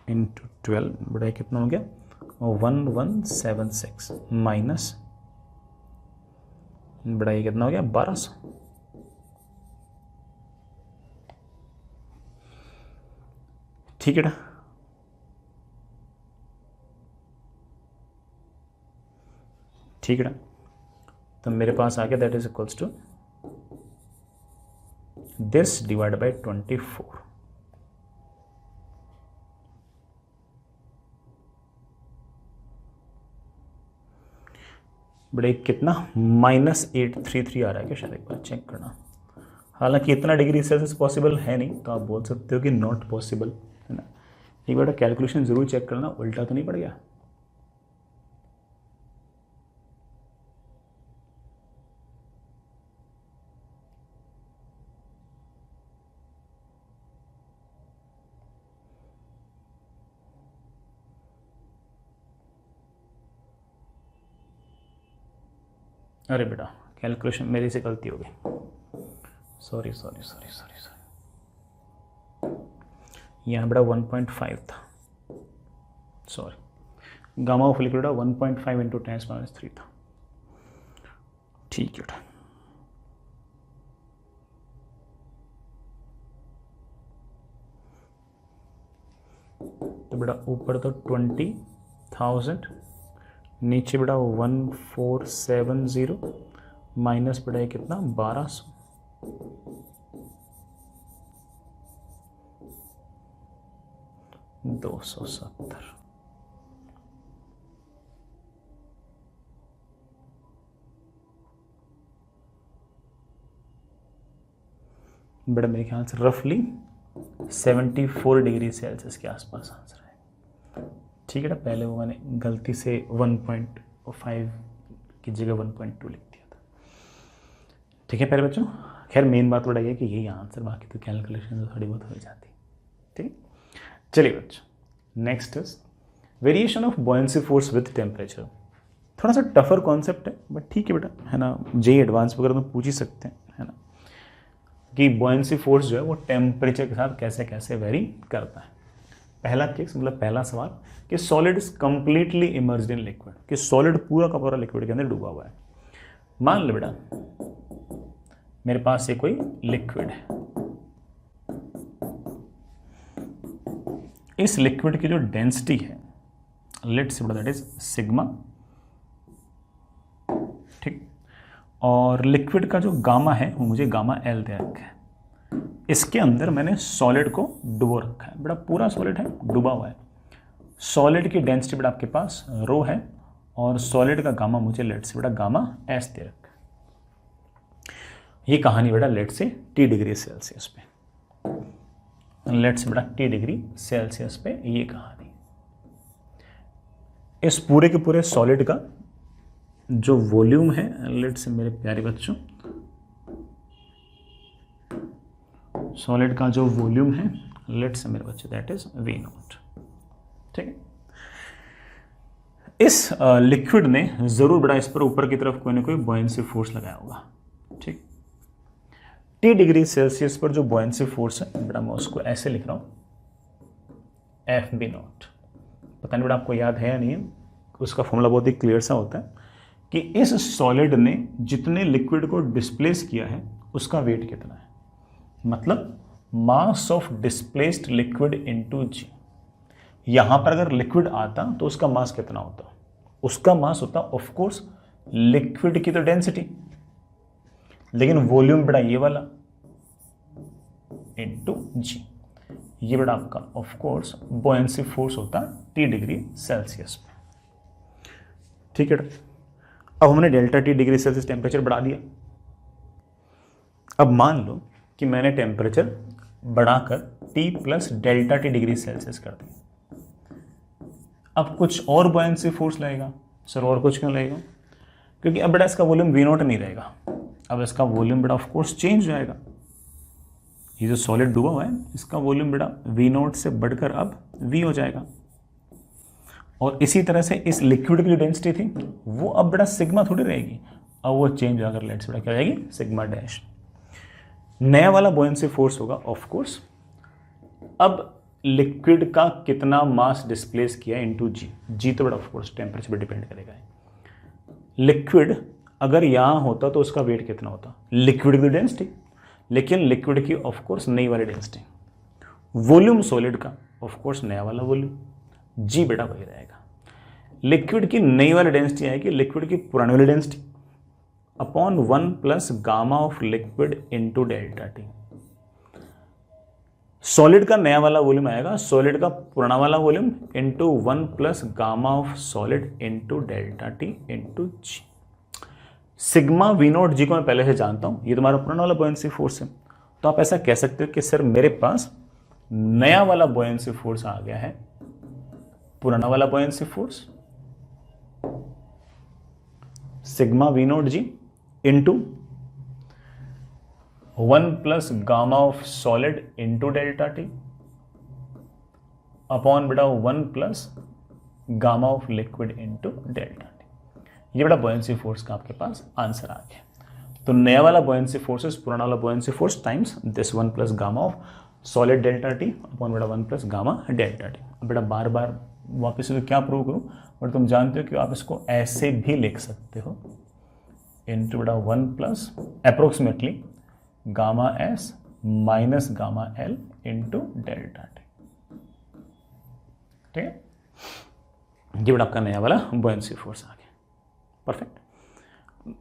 इंटू 12 बड़ा कितना हो गया 1176 माइनस बड़ा ये कितना हो गया 1200। ठीक है ना, ठीक है ना। तो मेरे पास आ गया that is equals to this divide by 24। बड़े कितना -833 आ रहा है क्या, शायद एक बार चेक करना। हालांकि इतना डिग्री सेल्सियस पॉसिबल है नहीं, तो आप बोल सकते हो कि नॉट पॉसिबल, है ना। एक बार कैलकुलेशन जरूर चेक करना, उल्टा तो नहीं पड़ गया। अरे बेटा कैलकुलेशन मेरी से गलती हो गई, sorry sorry sorry sorry sorry. यहाँ बेटा 1.5 था, sorry. Gamma of liquid 1.5 into 10⁻³ था। ठीक है बेटा। तो बेटा ऊपर तो 20,000, नीचे बेटा 1470 माइनस बेटा कितना 1200। $270। बेटा मेरे ख्याल से रफली 74 डिग्री सेल्सियस के आसपास आंसर है। ठीक है ना। पहले वो मैंने गलती से 1.5 की जगह 1.2 लिख दिया था। ठीक है प्यारे बच्चों। खैर मेन बात बड़ा ये कि यही आंसर, बाकी तो कैलकुलेशन तो थोड़ी बहुत हो जाती। ठीक, चलिए बच्चों next is variation of buoyancy force with temperature. थोड़ा सा टफर कॉन्सेप्ट है बट ठीक है बेटा, है ना। जेई एडवांस वगैरह तो पूछ ही सकते हैं, है ना, कि बॉयंसी फोर्स जो है वो टेम्परेचर के साथ कैसे कैसे वेरी करता है। पहला केस मतलब पहला सवाल कि solid is completely emerged in liquid, कि सॉलिड पूरा का पूरा लिक्विड के अंदर डूबा हुआ है। मान लो बेटा मेरे पास ये कोई लिक्विड है, इस लिक्विड की जो डेंसिटी है लेट्स से बेटा दैट इज सिग्मा। ठीक, और लिक्विड का जो गामा है वो मुझे गामा एल दे रखा है। इसके अंदर मैंने सॉलिड को डुबो रखा है बेटा, पूरा सॉलिड है डूबा हुआ है। सॉलिड की डेंसिटी बेटा आपके पास रो है और सॉलिड का गामा मुझे लेट से बेटा गामा एस दे रखा है। ये कहानी बेटा लेट से T डिग्री सेल्सियस पे, लेट से बेटा T डिग्री सेल्सियस पे ये कहानी। इस पूरे के पूरे सॉलिड का जो वॉल्यूम है लेट से मेरे प्यारे बच्चों, सॉलिड का जो वॉल्यूम है लेट से मेरे बच्चे दैट इज V0। ठीक है। इस लिक्विड ने जरूर बड़ा इस पर ऊपर की तरफ कोई ना कोई बॉयंसी फोर्स लगाया होगा। ठीक, T डिग्री सेल्सियस पर जो बॉयंसी फोर्स है बेटा मैं उसको ऐसे लिख रहा हूं FB0। पता नहीं बेटा आपको याद है या नहीं है, उसका फॉर्मूला बहुत ही क्लियर सा होता है कि इस सॉलिड ने जितने लिक्विड को डिस्प्लेस किया है उसका वेट कितना है, मतलब mass of displaced liquid into g. यहां पर अगर लिक्विड आता तो उसका मास कितना होता, उसका मास होता ऑफ कोर्स लिक्विड की तो डेंसिटी, लेकिन वॉल्यूम बड़ा ये वाला इनटू जी। ये बड़ा आपका ऑफ कोर्स बॉयंसी फोर्स होता T डिग्री सेल्सियस में। ठीक है। अब हमने delta T degree Celsius temperature बढ़ा दिया। अब मान लो कि मैंने टेम्परेचर बढ़ाकर T plus delta T degree Celsius कर दिया। अब कुछ और बॉयंसी फोर्स लगेगा। सर और कुछ क्यों लगेगा? क्योंकि अब बेटा इसका वॉल्यूम V0 नहीं रहेगा, अब इसका वॉल्यूम बेटा ऑफ कोर्स चेंज हो जाएगा। ये जो सॉलिड डूबा हुआ है इसका वॉल्यूम बेटा V0 से बढ़कर अब V हो जाएगा। और इसी तरह से इस लिक्विड की जो डेंसिटी थी वो अब बेटा सिग्मा थोड़ी रहेगी, अब वो चेंज होकर लेट्स बेटा क्या हो जाएगी सिग्मा डैश। नया वाला बॉयंसी फोर्स होगा ऑफ कोर्स अब लिक्विड का कितना मास डिस्प्लेस किया इनटू जी। जी तो बेटा ऑफ कोर्स टेम्परेचर पर डिपेंड करेगा। लिक्विड अगर यहाँ होता तो उसका वेट कितना होता, लिक्विड की डेंसिटी, लेकिन लिक्विड की ऑफ कोर्स नई वाली डेंसिटी। वॉल्यूम सॉलिड का ऑफ कोर्स नया वाला वॉल्यूम, जी बेटा वही रहेगा। लिक्विड की नई वाली डेंसिटी आएगी लिक्विड की पुरानी वाली density upon 1 plus gamma of liquid into delta T. Solid का नया वाला वॉल्यूम आएगा सॉलिड का पुराना वाला volume into 1 plus gamma of solid into delta T into g. Sigma V naught g को मैं पहले से जानता हूं, ये तुम्हारा पुराना वाला बॉयंसी फोर्स है, तो आप ऐसा कह सकते हो कि सर मेरे पास नया वाला बॉयंसी फोर्स आ गया है पुराना वाला buoyancy force sigma V naught g into 1 plus gamma of solid into delta T upon बेटा 1 plus gamma of liquid into delta T. ये बेटा बॉयंसी फोर्स का आपके पास आंसर आ गया। तो नया वाला बॉयंसी फोर्स है पुराना वाला buoyancy force times this 1 plus gamma of solid delta T upon बेटा 1 प्लस गामा डेल्टा टी। अब बेटा बार बार वापस से तो क्या प्रूव करूं, बट तुम जानते हो कि आप इसको ऐसे भी लिख सकते हो इंटू बेटा 1 plus approximately gamma S minus gamma L into delta T. ठीक है, ये बेटा आपका नया वाला बॉयंसी फोर्स आ गया। परफेक्ट,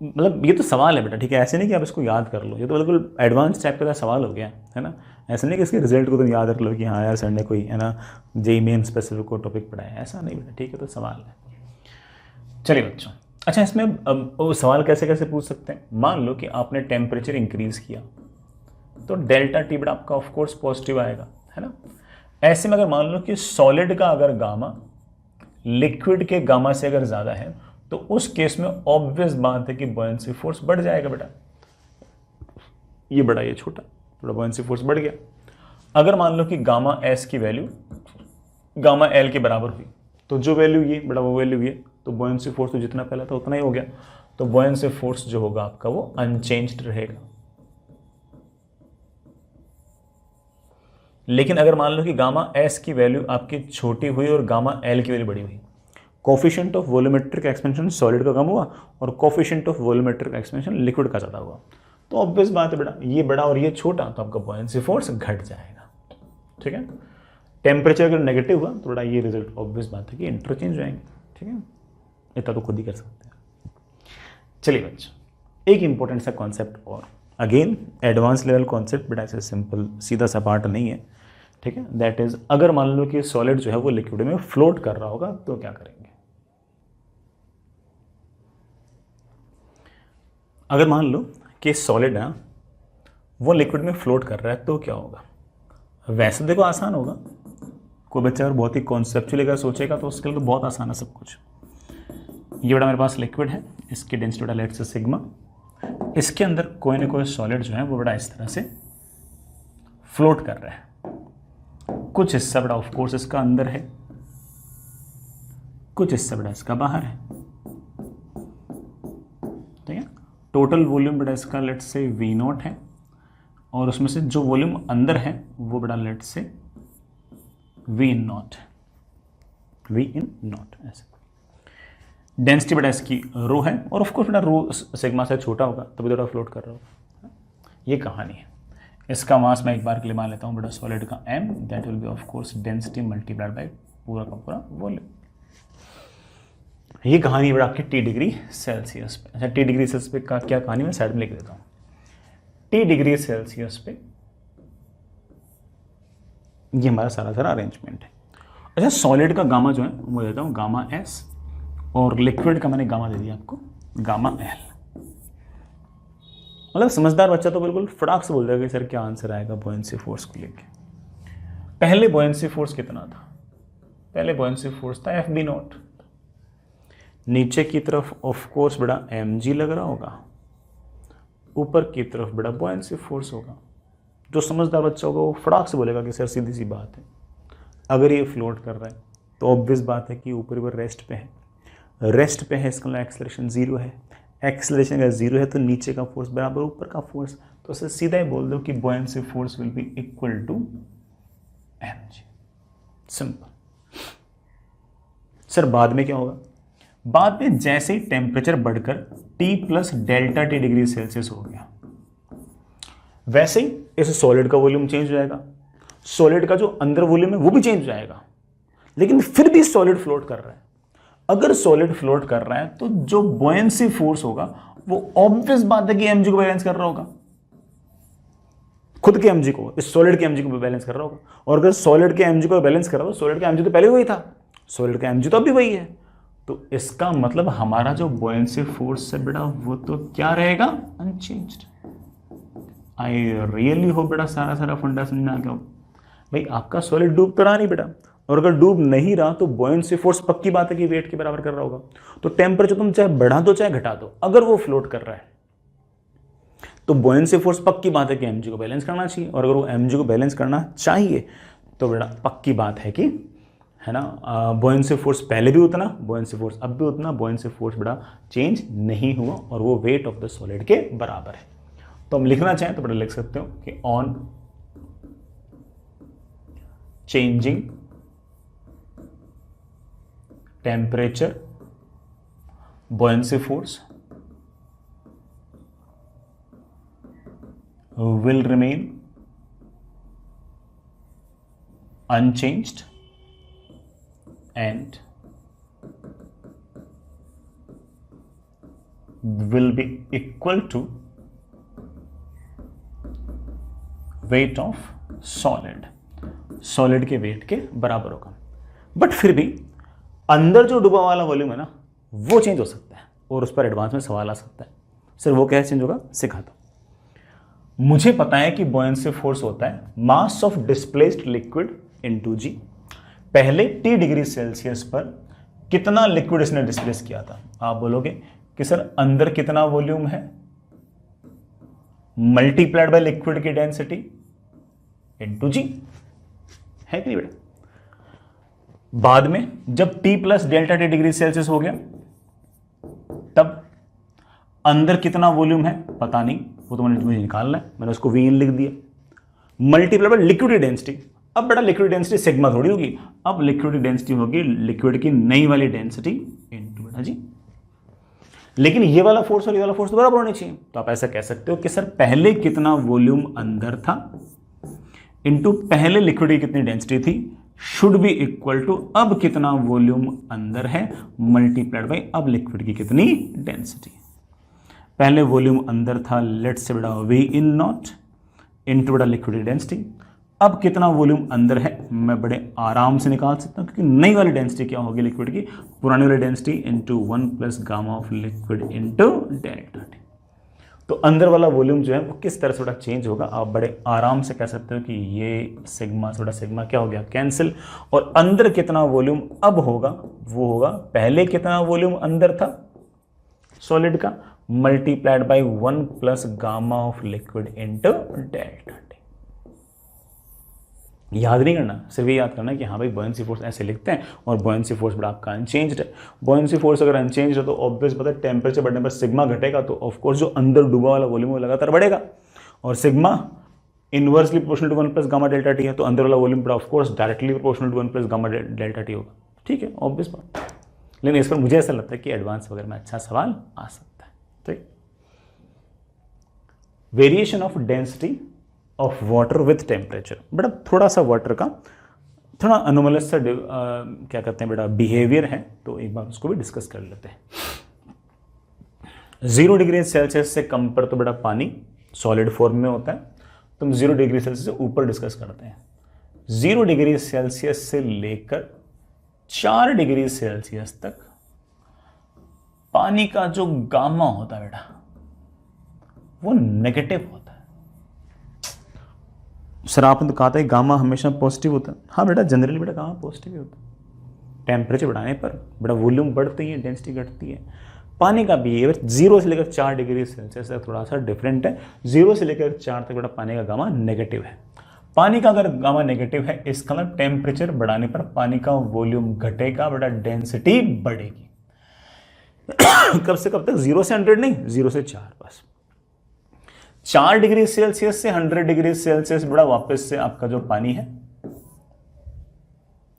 मतलब ये तो सवाल है बेटा, ठीक है, ऐसे नहीं कि आप इसको याद कर लो, ये तो बिल्कुल एडवांस टाइप का सवाल हो गया है ना। ऐसा नहीं कि इसके रिजल्ट को तुम याद रख लो कि हाँ यार सर ने कोई है ना जेईई मेन स्पेसिफिक को टॉपिक पढ़ाया, ऐसा नहीं बेटा, ठीक है, तो सवाल है। चलिए बच्चों, अच्छा इसमें वो सवाल कैसे कैसे पूछ सकते हैं। मान लो कि आपने टेम्परेचर इंक्रीज किया तो डेल्टा टी बेटा आपका ऑफ कोर्स पॉजिटिव आएगा, है ना। ऐसे में अगर मान लो कि सॉलिड का अगर गामा लिक्विड के गामा से अगर ज्यादा है तो उस केस में ऑब्वियस बात है कि बॉयंसी फोर्स बढ़ जाएगा बेटा, ये बड़ा ये छोटा, थोड़ा बॉयंसी फोर्स बढ़ गया। अगर मान लो कि गामा एस की वैल्यू गामा एल के बराबर हुई तो जो वैल्यू ये बड़ा वो वैल्यू ये, तो बॉयंसी फोर्स तो जितना पहला था उतना ही हो गया, तो बॉयंसी फोर्स जो होगा आपका वो अनचेंज्ड रहेगा। लेकिन अगर मान लो कि गामा एस की वैल्यू आपकी छोटी हुई और गामा एल की वैल्यू बड़ी हुई, coefficient of volumetric expansion solid का कम हुआ और coefficient of volumetric expansion liquid का ज़्यादा हुआ, तो ऑब्वियस बात है बेटा ये बड़ा और ये छोटा, तो आपका बॉयंसी फोर्स घट जाएगा। ठीक है, टेम्परेचर अगर नेगेटिव हुआ तो बड़ा ये रिजल्ट ऑब्वियस बात है कि इंटरचेंज हो जाएंगे। ठीक है, इतना तो खुद ही कर सकते हैं। चलिए बच्चों, एक इंपॉर्टेंट सा कॉन्सेप्ट और, अगेन एडवांस लेवल कॉन्सेप्ट बेटा, ऐसे सिंपल सीधा सा पार्ट नहीं है। ठीक है, दैट इज अगर मान लो कि सॉलिड जो है वो लिक्विड में फ्लोट कर रहा होगा तो क्या करेंगे। अगर मान लो कि सॉलिड है वो लिक्विड में फ्लोट कर रहा है तो क्या होगा। वैसे देखो आसान होगा, कोई बच्चा अगर बहुत ही कॉन्सेप्चुअली अगर सोचेगा तो उसके लिए तो बहुत आसान है सब कुछ। ये बड़ा मेरे पास लिक्विड है, इसकी डेंसिटी बड़ा लेट से सिग्मा, इसके अंदर कोई ना कोई सॉलिड जो है वो बड़ा इस तरह से फ्लोट कर रहा है। कुछ हिस्सा बड़ा ऑफ कोर्स इसका अंदर है, कुछ हिस्सा बड़ा इसका बाहर है। ठीक है, टोटल वॉल्यूम बड़ा इसका लेट से वी नॉट है और उसमें से जो वॉल्यूम अंदर है वो बड़ा लेट से V in naught, V in naught ऐसे। डेंसिटी बड़ा इसकी रो है और ऑफ कोर्स बड़ा रो सिग्मा से छोटा होगा तभी थोड़ा फ्लोट कर रहा होगा। ये कहानी है। इसका मास मैं एक बार के लिए मान लेता हूँ बड़ा सॉलिड का m, that will be of course density multiplied by पूरा का पूरा वॉल्यूम। ये कहानी बड़ा आपकी T डिग्री सेल्सियस पे। अच्छा, T डिग्री सेल्सियस पे का क्या कहानी मैं साइड में लिख देता हूँ। T डिग्री सेल्सियस पे ये हमारा सारा अरेंजमेंट है। अच्छा, सॉलिड का गामा जो है वो देता हूँ गामा एस और लिक्विड का मैंने गामा दे दिया आपको गामा एल। मतलब समझदार बच्चा तो बिल्कुल फटाक से बोल देगा कि सर क्या आंसर आएगा बॉयंसी फोर्स को लेके। पहले बॉयंसी फोर्स कितना था, पहले बॉयंसी फोर्स था एफ बी नॉट। नीचे की तरफ ऑफ कोर्स बड़ा एम जी लग रहा होगा, ऊपर की तरफ बड़ा बॉयंसी फोर्स होगा। जो समझदार बच्चा होगा वो फटाक से बोलेगा कि सर सीधी सी बात है, अगर ये फ्लोट कर रहा है तो ऑब्वियस बात है कि ऊपर ऊपर रेस्ट पे है, रेस्ट पे है, इसका एक्सेलरेशन जीरो है। एक्सेलरेशन अगर जीरो है तो नीचे का फोर्स बराबर ऊपर का फोर्स, तो उसे सीधा ही बोल दो कि buoyancy force will be equal to M g. Simple. Sir बाद में क्या होगा, बाद में जैसे ही टेम्परेचर बढ़कर T plus delta T degree Celsius हो गया वैसे ही इस सॉलिड का वॉल्यूम चेंज हो जाएगा, सॉलिड का जो अंदर वॉल्यूम है वो भी चेंज हो जाएगा, लेकिन फिर भी सॉलिड फ्लोट कर रहा है। अगर सॉलिड फ्लोट कर रहा है तो जो बुओयेंसी फोर्स होगा वो ऑब्वियस बात है कि mg को बैलेंस कर रहा होगा, खुद के mg को, इस सॉलिड के mg को बैलेंस कर रहा होगा। और अगर सॉलिड के mg को बैलेंस कर रहा हो, सॉलिड का mg तो पहले वही था, सॉलिड का mg तो अभी वही है, तो इसका मतलब हमारा जो बुओयेंसी फोर्स है बेटा वो तो क्या रहेगा, अनचेंज्ड। आई रियली होप बेटा सारा फंडा समझ में आ गया। भाई आपका सॉलिड डूब तो रहा नहीं बेटा, और अगर डूब नहीं रहा तो बुओयेंसी फोर्स पक्की बात है कि वेट के बराबर कर रहा होगा। तो टेम्परेचर तुम चाहे बढ़ा दो चाहे घटा दो, अगर वो फ्लोट कर रहा है तो बुओयेंसी फोर्स पक्की बात है कि mg को बैलेंस करना चाहिए, और अगर वो mg को बैलेंस करना चाहिए तो बेटा पक्की बात है कि, है ना, बुओयेंसी फोर्स पहले भी उतना, बुओयेंसी फोर्स अब भी उतना, बुओयेंसी फोर्स बेटा चेंज नहीं हुआ और वो वेट ऑफ द सॉलिड के बराबर है। तो हम लिखना चाहें तो बेटा लिख सकते हो कि on changing temperature buoyancy force will remain unchanged and will be equal to weight of solid के वेट के बराबर होगा। बट फिर भी अंदर जो डूबा वाला वॉल्यूम है ना वो चेंज हो सकता है और उस पर एडवांस में सवाल आ सकता है, सर वो कैसे चेंज होगा, सिखा दो। मुझे पता है कि बुओयेंसी फोर्स होता है mass of displaced liquid into g. पहले T डिग्री सेल्सियस पर कितना लिक्विड इसने डिस्प्लेस किया था। आप बोलोगे कि सर अंदर कितना वॉल्यूम है मल्टीप्लाइड बाय लिक्विड की डेंसिटी इनटू जी, है कि नहीं बेटा। बाद में जब T plus delta T degree Celsius हो गया तब अंदर कितना वॉल्यूम है पता नहीं, वो तो मुझे निकालना है, मैंने उसको Vn लिख दिया, मल्टीप्लाई बाय लिक्विड डेंसिटी। अब बेटा लिक्विड डेंसिटी सिग्मा थोड़ी होगी, अब लिक्विड डेंसिटी होगी लिक्विड की नई वाली डेंसिटी इनटू बेटा जी। लेकिन ये वाला फोर्स और ये वाला फोर्स तो बराबर होनी चाहिए, तो आप ऐसा कह सकते हो कि सर पहले कितना वॉल्यूम अंदर था इनटू पहले लिक्विड की कितनी डेंसिटी थी शुड बी इक्वल टू अब कितना वॉल्यूम अंदर है मल्टीप्लाइड बाय अब लिक्विड की कितनी डेंसिटी। पहले वॉल्यूम अंदर था लेट्स से बेटा वी इन नॉट इनटू बेटा लिक्विड डेंसिटी। अब कितना वॉल्यूम अंदर है मैं बड़े आराम से निकाल सकता हूं क्योंकि नई वाली डेंसिटी क्या होगी लिक्विड की, पुरानी वाली density into 1 plus gamma of liquid into delta T. तो अंदर वाला वॉल्यूम जो है वो किस तरह से थोड़ा चेंज होगा, आप बड़े आराम से कह सकते हो कि ये सिग्मा थोड़ा सिग्मा क्या हो गया कैंसिल, और अंदर कितना वॉल्यूम अब होगा वो होगा पहले कितना वॉल्यूम अंदर था सॉलिड का multiplied by 1 plus gamma of liquid into delta T. याद नहीं करना, सिर्फ ये याद करना कि हाँ भाई बुओयेंसी फोर्स ऐसे लिखते हैं और बुओयेंसी फोर्स बड़ा आपका अनचेंज्ड है। बुओयेंसी फोर्स अगर अनचेंज्ड है तो ऑब्वियस पता है टेम्परेचर बढ़ने पर सिग्मा घटेगा, तो ऑफकोर्स जो अंदर डूबा वाला वॉल्यूम वो लगातार बढ़ेगा, और sigma inversely proportional to 1 plus gamma delta T है, तो अंदर वाला वॉल्यूम बड़ा of course directly proportional to 1 plus gamma delta T होगा। ठीक है, ऑब्वियस बात। लेकिन इस पर मुझे ऐसा लगता है कि एडवांस वगैरह में अच्छा सवाल आ सकता है। ठीक, variation of density of water with temperature. बेटा थोड़ा सा वाटर का थोड़ा अनोमलस सा क्या कहते हैं बेटा बिहेवियर है, तो एक बार उसको भी डिस्कस कर लेते हैं। 0 डिग्री सेल्सियस से कम पर तो बेटा पानी सॉलिड फॉर्म में होता है, तुम 0 डिग्री सेल्सियस से ऊपर डिस्कस करते हैं। 0 डिग्री सेल्सियस से लेकर 4 डिग्री सेल्सियस तक पानी का जो गामा होता है बेटा वो नेगेटिव होता है। सर आपने तो कहा था गामा हमेशा पॉजिटिव होता है। हाँ बेटा जनरली बेटा गामा पॉजिटिव ही होता है। टेम्परेचर बढ़ाने पर बेटा वॉल्यूम बढ़ती है डेंसिटी घटती है। पानी का बिहेवियर 0 से लेकर 4 डिग्री सेल्सियस तक थोड़ा सा डिफरेंट है। 0 से लेकर 4 तक बेटा पानी का गामा नेगेटिव है। पानी का अगर गामा नेगेटिव है इसका मतलब टेम्परेचर बढ़ाने पर पानी का वॉल्यूम घटेगा बेटा, डेंसिटी बढ़ेगी। कब से कब तक? 0 से 100 नहीं, 0 से 4 बस। 4 डिग्री सेल्सियस से 100 डिग्री सेल्सियस बड़ा वापस से आपका जो पानी है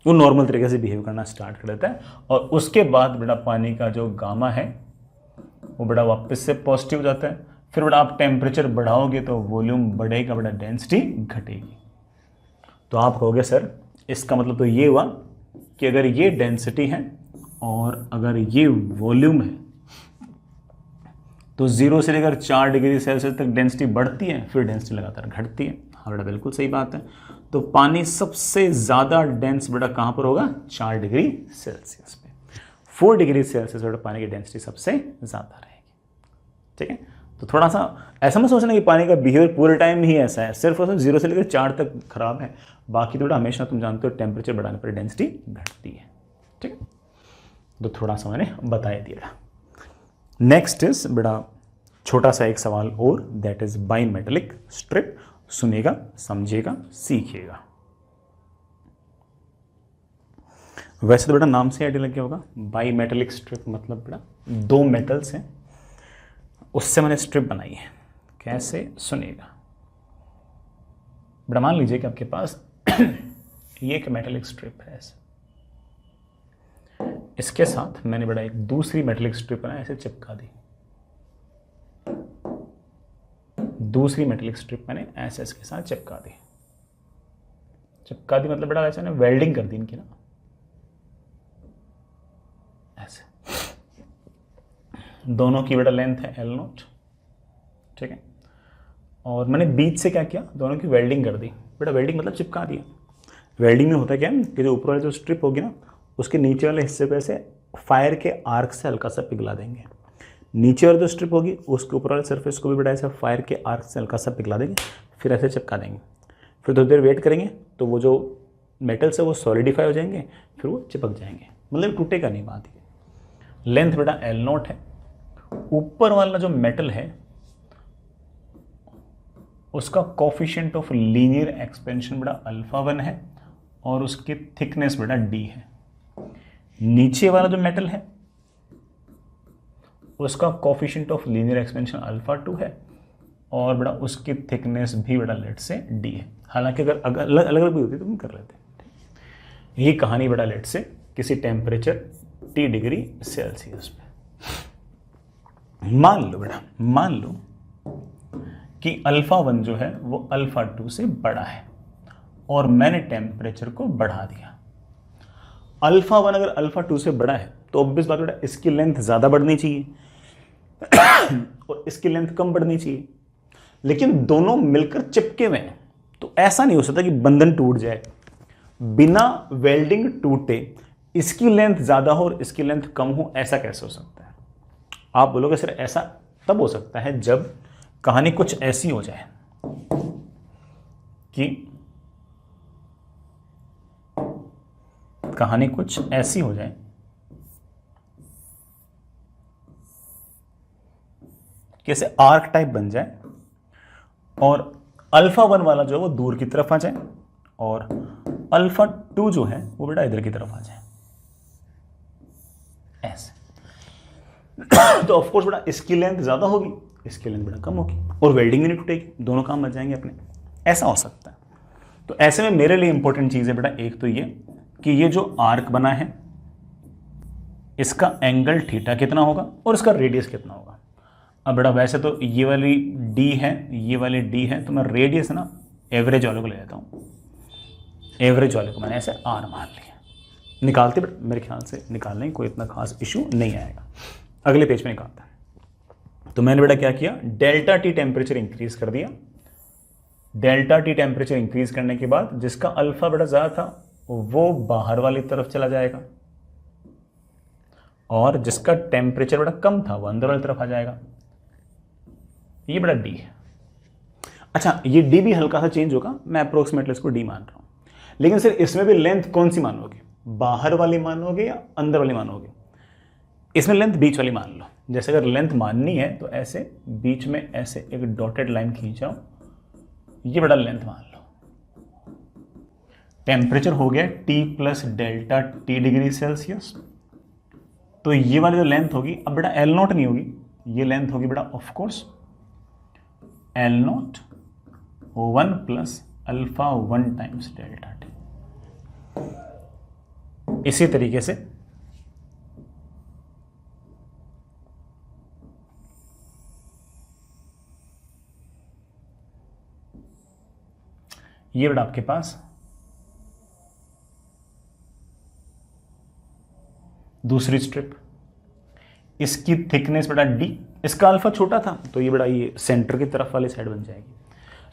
वो नॉर्मल तरीके से बिहेव करना स्टार्ट कर देता है, और उसके बाद बेटा पानी का जो गामा है वो बड़ा वापस से पॉजिटिव हो जाता है। फिर बेटा आप टेम्परेचर बढ़ाओगे तो वॉल्यूम बढ़ेगा बेटा, डेंसिटी घटेगी। तो आप कहोगे सर इसका मतलब तो ये हुआ कि अगर ये डेंसिटी है और अगर ये वॉल्यूम है तो 0 से लेकर 4 डिग्री सेल्सियस तक डेंसिटी बढ़ती है, फिर डेंसिटी लगातार घटती है। हाँ बेटा बिल्कुल सही बात है। तो पानी सबसे ज़्यादा डेंस बेटा कहाँ पर होगा? 4 डिग्री सेल्सियस पे। 4 डिग्री सेल्सियस बेटा पानी की डेंसिटी सबसे ज़्यादा रहेगी। ठीक है, तो थोड़ा सा ऐसा मत सोचना कि पानी का बिहेवियर पूरे टाइम ही ऐसा है, सिर्फ और सिर्फ 0 से लेकर 4 तक खराब है, बाकी तो बेटा हमेशा तुम जानते हो टेम्परेचर बढ़ाने पर डेंसिटी घटती है। ठीक है, तो थोड़ा सा मैंने बता दिया। नेक्स्ट इज बेटा छोटा सा एक सवाल और, दैट इज बाइमेटेलिक स्ट्रिप। सुनेगा, समझेगा, सीखिएगा। वैसे तो बेटा नाम से आइडिया लग गया होगा, बाइमेटेलिक स्ट्रिप मतलब बेटा 2 मेटल्स हैं, उससे मैंने स्ट्रिप बनाई है। कैसे? सुनेगा बेटा। मान लीजिए कि आपके पास ये एक मेटेलिक स्ट्रिप है ऐसे, इसके साथ मैंने बेटा एक दूसरी मेटेलिक स्ट्रिप बनाई, ऐसे चिपका दी। दूसरी मेटेलिक स्ट्रिप मैंने ऐसे इसके साथ चिपका दी। चिपका दी मतलब बेटा वैसे मैंने वेल्डिंग कर दी इनकी ना, ऐसे। दोनों की बेटा लेंथ है L0। ठीक है, और मैंने बीच से क्या किया, दोनों की वेल्डिंग कर दी। बेटा वेल्डिंग मतलब चिपका दिया। वेल्डिंग में होता क्या है कि जो ऊपर वाली जो स्ट्रिप होगी ना, उसके नीचे वाले हिस्से को ऐसे फायर के आर्क से हल्का सा पिघला देंगे। नीचे वाली जो स्ट्रिप होगी उसके ऊपर वाले सरफेस को भी बेटा ऐसे फायर के आर्क से हल्का सा पिघला देंगे, फिर ऐसे चिपका देंगे। फिर थोड़ी देर वेट करेंगे तो वो जो मेटल्स है वो सॉलिडिफाई हो जाएंगे, फिर वो चिपक जाएंगे, मतलब टूटेगा नहीं बात। लेंथ बेटा L0 है। ऊपर वाला जो मेटल है उसका कोफिशिएंट ऑफ लीनियर एक्सपेंशन बेटा α1 है और उसकी थिकनेस बेटा d है। नीचे वाला जो मेटल है उसका कोफिशिएंट ऑफ लीनियर एक्सपेंशन α2 है और बेटा उसकी थिकनेस भी बेटा लेट से d है। हालांकि अगर अलग अलग भी होती तो हम कर लेते। ये कहानी बेटा लेट से किसी टेम्परेचर T डिग्री सेल्सियस पे। मान लो बेटा, मान लो कि α1 जो है वो α2 से बड़ा है और मैंने टेम्परेचर को बढ़ा दिया। α1 अगर α2 से बड़ा है तो ऑब्वियस बात बेटा इसकी लेंथ ज़्यादा बढ़नी चाहिए और इसकी लेंथ कम बढ़नी चाहिए, लेकिन दोनों मिलकर चिपके हुए हैं तो ऐसा नहीं हो सकता कि बंधन टूट जाए। बिना वेल्डिंग टूटे इसकी लेंथ ज़्यादा हो और इसकी लेंथ कम हो, ऐसा कैसे हो सकता है? आप बोलोगे सर ऐसा तब हो सकता है जब कहानी कुछ ऐसी हो जाए कि कहानी कुछ ऐसी हो जाए कि ऐसे आर्क टाइप बन जाए और α1 वाला जो है वो दूर की तरफ आ जाए और α2 जो है वो बेटा इधर की तरफ आ जाए, ऐसे। तो ऑफ कोर्स बेटा इसकी लेंथ ज्यादा होगी, इसकी लेंथ बेटा कम होगी और वेल्डिंग भी नहीं टूटेगी, दोनों काम बच जाएंगे अपने। ऐसा हो सकता है। तो ऐसे में मेरे लिए इंपॉर्टेंट चीज है बेटा एक तो ये कि ये जो आर्क बना है इसका एंगल थीटा कितना होगा और इसका रेडियस कितना होगा। अब बेटा वैसे तो ये वाली d है, ये वाली d है, तो मैं रेडियस ना एवरेज वाले को ले लेता हूँ। एवरेज वाले को मैंने ऐसे r मान लिया। निकालते बेटा मेरे ख्याल से निकालने कोई इतना खास इशू नहीं आएगा। अगले पेज पे निकालता है। तो मैंने बेटा क्या किया, डेल्टा टी टेम्परेचर इंक्रीज कर दिया। डेल्टा टी टेम्परेचर इंक्रीज करने के बाद जिसका अल्फा बेटा ज्यादा था वो बाहर वाली तरफ चला जाएगा और जिसका टेम्परेचर बेटा कम था वो अंदर वाली तरफ आ जाएगा। ये बड़ा डी है। अच्छा ये डी भी हल्का सा चेंज होगा, मैं अप्रोक्सीमेटली इसको डी मान रहा हूं, लेकिन सर इसमें भी लेंथ कौन सी मानोगे, बाहर वाली मानोगे या अंदर वाली मानोगे? इसमें लेंथ बीच वाली मान लो। जैसे अगर लेंथ माननी है तो ऐसे बीच में ऐसे एक डॉटेड लाइन खींचाओ, ये बड़ा लेंथ मान लो। टेम्परेचर हो गया T plus delta T degree Celsius. तो ये वाली जो लेंथ होगी अब बेटा L0 नहीं होगी, ये लेंथ होगी बेटा of course L0 1 plus alpha 1 times delta T। इसी तरीके से ये बेटा आपके पास दूसरी स्ट्रिप, इसकी थिकनेस बेटा डी, इसका अल्फा छोटा था तो ये बेटा ये सेंटर की तरफ वाली साइड बन जाएगी।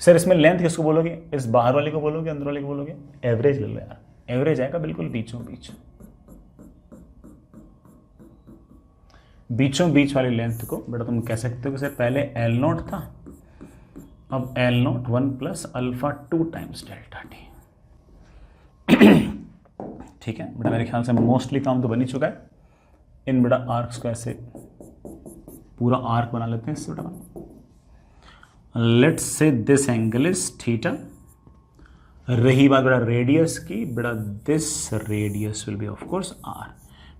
सर इसमें लेंथ किसको बोलोगे, इस बाहर वाले को बोलोगे अंदर वाले को बोलोगे, एवरेज ले लो यार, एवरेज आएगा बिल्कुल बीचों बीच, बीचों बीच वाली लेंथ को बेटा तुम कह सकते हो कि सर पहले एल नॉट था, अब L naught 1 plus alpha 2 times delta T. ठीक है बेटा, मेरे ख्याल से मोस्टली काम तो बन ही चुका है। इन बेटा आर्क्स को ऐसे पूरा आर्क बना लेते हैं इससे बेटा। Let's say this angle is theta. रही बात बेटा रेडियस की, बेटा this radius will be of course R.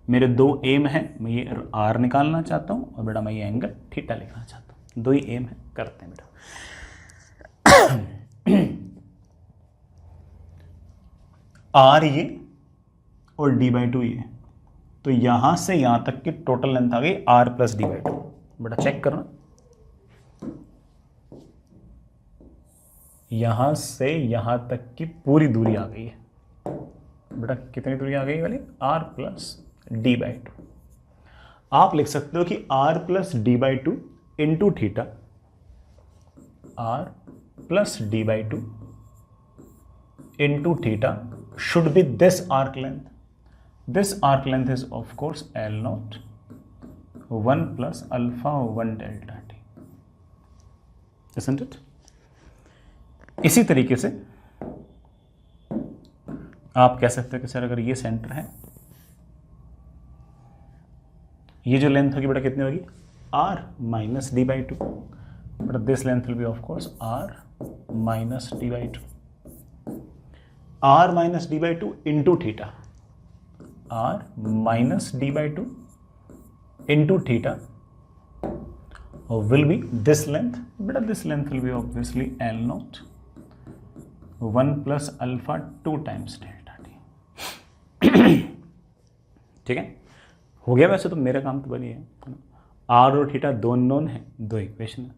मेरे दो एम है, मैं ये आर निकालना चाहता हूँ और बेटा मैं ये एंगल थीटा लिखना चाहता हूँ, दो ही एम है, करते हैं बेटा। आर ये और डी बाई टू ये, तो यहां से यहां तक की टोटल लेंथ आ गई R plus D by two. बेटा चेक करना, यहां से यहां तक की पूरी दूरी आ गई है बेटा। कितनी दूरी आ गई वाली, R plus D by two. आप लिख सकते हो कि R plus D by two into theta, R plus D by two into theta should be this arc length. This arc length is of course L naught 1 plus alpha 1 delta t, isn't it? इसी तरीके से आप कह सकते हो कि सर अगर ये सेंटर है, ये जो लेंथ होगी बेटा कितनी होगी, r minus D by two. बेटा this length will be of course r minus D by two, r minus D by two into theta, r minus D by two into theta will be this length. बेटा this length will be obviously L naught 1 plus alpha 2 times delta T. ठीक है, हो गया। वैसे तो मेरा काम तो बनी है, r और थीटा दो नोन है, दो इक्वेशन है।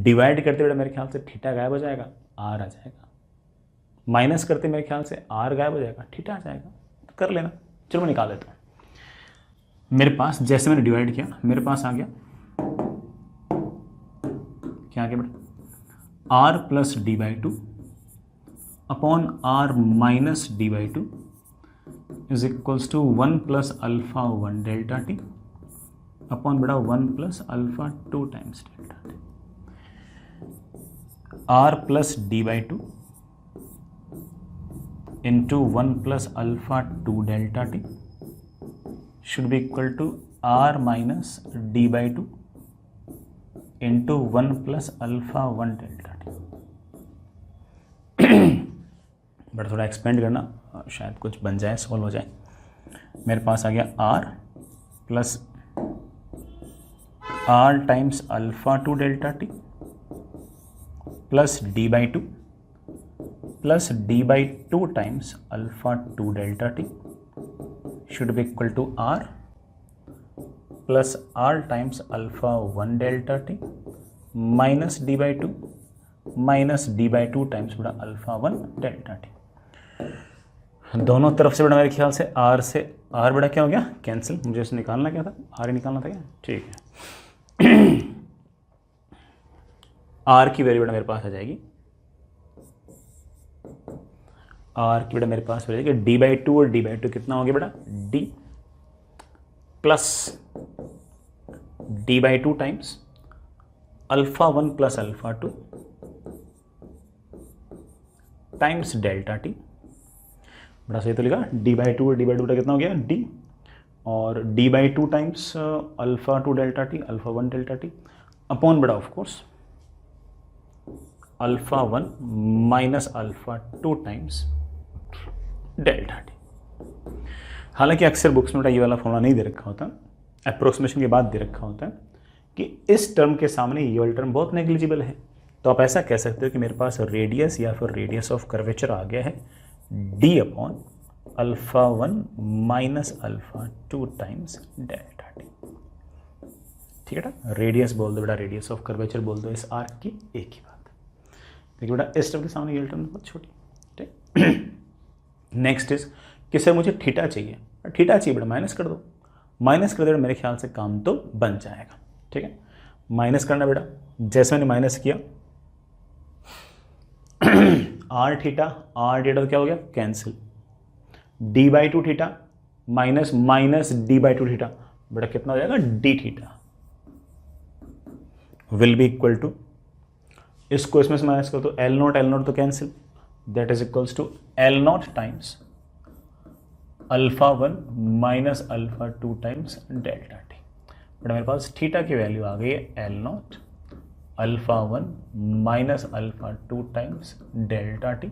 डिवाइड करते बेटा मेरे ख्याल से थीटा गायब हो जाएगा, r आ जाएगा। माइनस करते मेरे ख्याल से r गायब हो जाएगा, थीटा आ जाएगा। तो कर लेना, चलो मैं निकाल देता हूँ। मेरे पास जैसे मैंने डिवाइड किया, मेरे पास आ गया, क्या आ गया बेटा, r plus D by two upon r minus D by two is equals to 1 plus alpha 1 delta T upon बेटा 1 plus alpha 2 times delta T. r plus D by two into 1 plus alpha 2 delta t should be equal to r minus d by 2 into 1 plus alpha 1 delta t। But थोड़ा एक्सपेंड करना, शायद कुछ बन जाए, सॉल्व हो जाए। मेरे पास आ गया r plus r times alpha 2 delta T plus d by 2 plus D by two times alpha 2 delta T should be equal to R plus R times alpha 1 delta T minus D by two times बेटा अल्फा 1 डेल्टा टी। दोनों तरफ से बेटा मेरे ख्याल से आर बेटा क्या हो गया, कैंसिल। मुझे इसे निकालना क्या था, आर ही निकालना था क्या, ठीक है। आर की वैल्यू बेटा मेरे पास आ जाएगी, आर की बेटा मेरे पास हो जाएगी डी बाई टू, और डी बाई टू कितना हो गया बेटा, D plus D by two times alpha 1 plus alpha 2 times delta T. बड़ा सही तो लिखा, डी बाई टू और डी बाई टू कितना हो गया, डी, और D by two times alpha 2 delta T, alpha 1 delta T upon बेटा of course alpha 1 minus alpha 2 times delta T. हालांकि अक्सर बुक्स में ये वाला फॉर्मूला नहीं दे रखा होता, अप्रोक्सीमेशन के बाद दे रखा होता है कि इस टर्म के सामने ये वाला टर्म बहुत नेग्लिजिबल है। तो आप ऐसा कह सकते हो कि मेरे पास रेडियस या फिर रेडियस ऑफ कर्वेचर आ गया है D upon alpha 1 minus alpha 2 times delta T. ठीक है ना, रेडियस बोल दो बेटा, रेडियस ऑफ कर्वेचर बोल दो इस आर्क की, एक ही बात। देखिए बेटा इस टर्म के सामने ये टर्म बहुत छोटी, ठीक। नेक्स्ट इज कि सर मुझे थीटा चाहिए, थीटा चाहिए बेटा माइनस कर दो, माइनस कर दे मेरे ख्याल से काम तो बन जाएगा। ठीक है, माइनस करना बेटा, जैसे मैंने माइनस किया आर थीटा तो क्या हो गया, cancel. d/2 theta minus minus d/2 theta, बेटा कितना हो जाएगा, d theta will be equal to, इसको इसमें से माइनस कर तो L नॉट तो cancel, that is equals to L naught times α1 minus α2 times delta T. बेटा मेरे पास थीटा की वैल्यू आ गई है L naught α1 minus α2 times delta T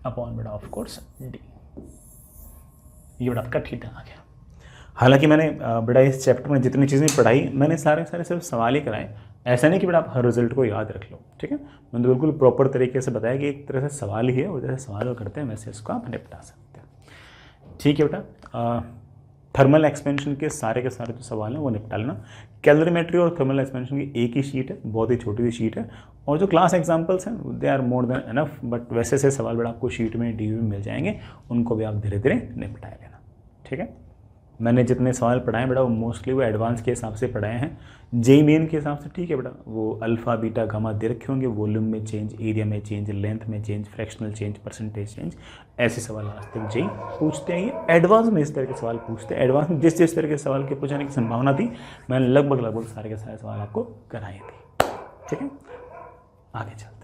upon बेटा ऑफ कोर्स डी। ये बेटा आपका थीटा आ गया। हालांकि मैंने बेटा इस चैप्टर में जितनी चीज़ें पढ़ाई मैंने सारे सिर्फ सवाल ही कराए, ऐसा नहीं कि बेटा आप हर रिजल्ट को याद रख लो। ठीक है, मैंने तो बिल्कुल प्रॉपर तरीके से बताया कि एक तरह से सवाल ही है और जैसे सवाल करते हैं वैसे इसको आप निपटा सकते हैं। ठीक है बेटा, थर्मल एक्सपेंशन के सारे जो सवाल हैं वो निपटा लेना। कैलोरीमेट्री और थर्मल एक्सपेंशन की एक ही शीट है, बहुत ही छोटी सी शीट है, और जो क्लास एग्जाम्पल्स हैं they are more than enough, but वैसे से सवाल बेटा आपको शीट में डी में मिल जाएंगे, उनको भी आप धीरे धीरे निपटा लेना। ठीक है, मैंने जितने सवाल पढ़ाए बेटा वो मोस्टली वो एडवांस के हिसाब से पढ़ाए हैं, जेई मेन के हिसाब से। ठीक है बेटा, वो अल्फा बीटा गामा दे रखे होंगे, वॉल्यूम में चेंज, एरिया में चेंज, लेंथ में change, fractional change, percentage change, ऐसे सवाल आज तक जेई पूछते हैं। ये एडवांस में इस तरह के सवाल पूछते हैं, एडवांस में जिस तरह के सवाल के पूछने की संभावना थी मैंने लगभग सारे के सारे सवाल आपको कराए थे। ठीक है, आगे चलते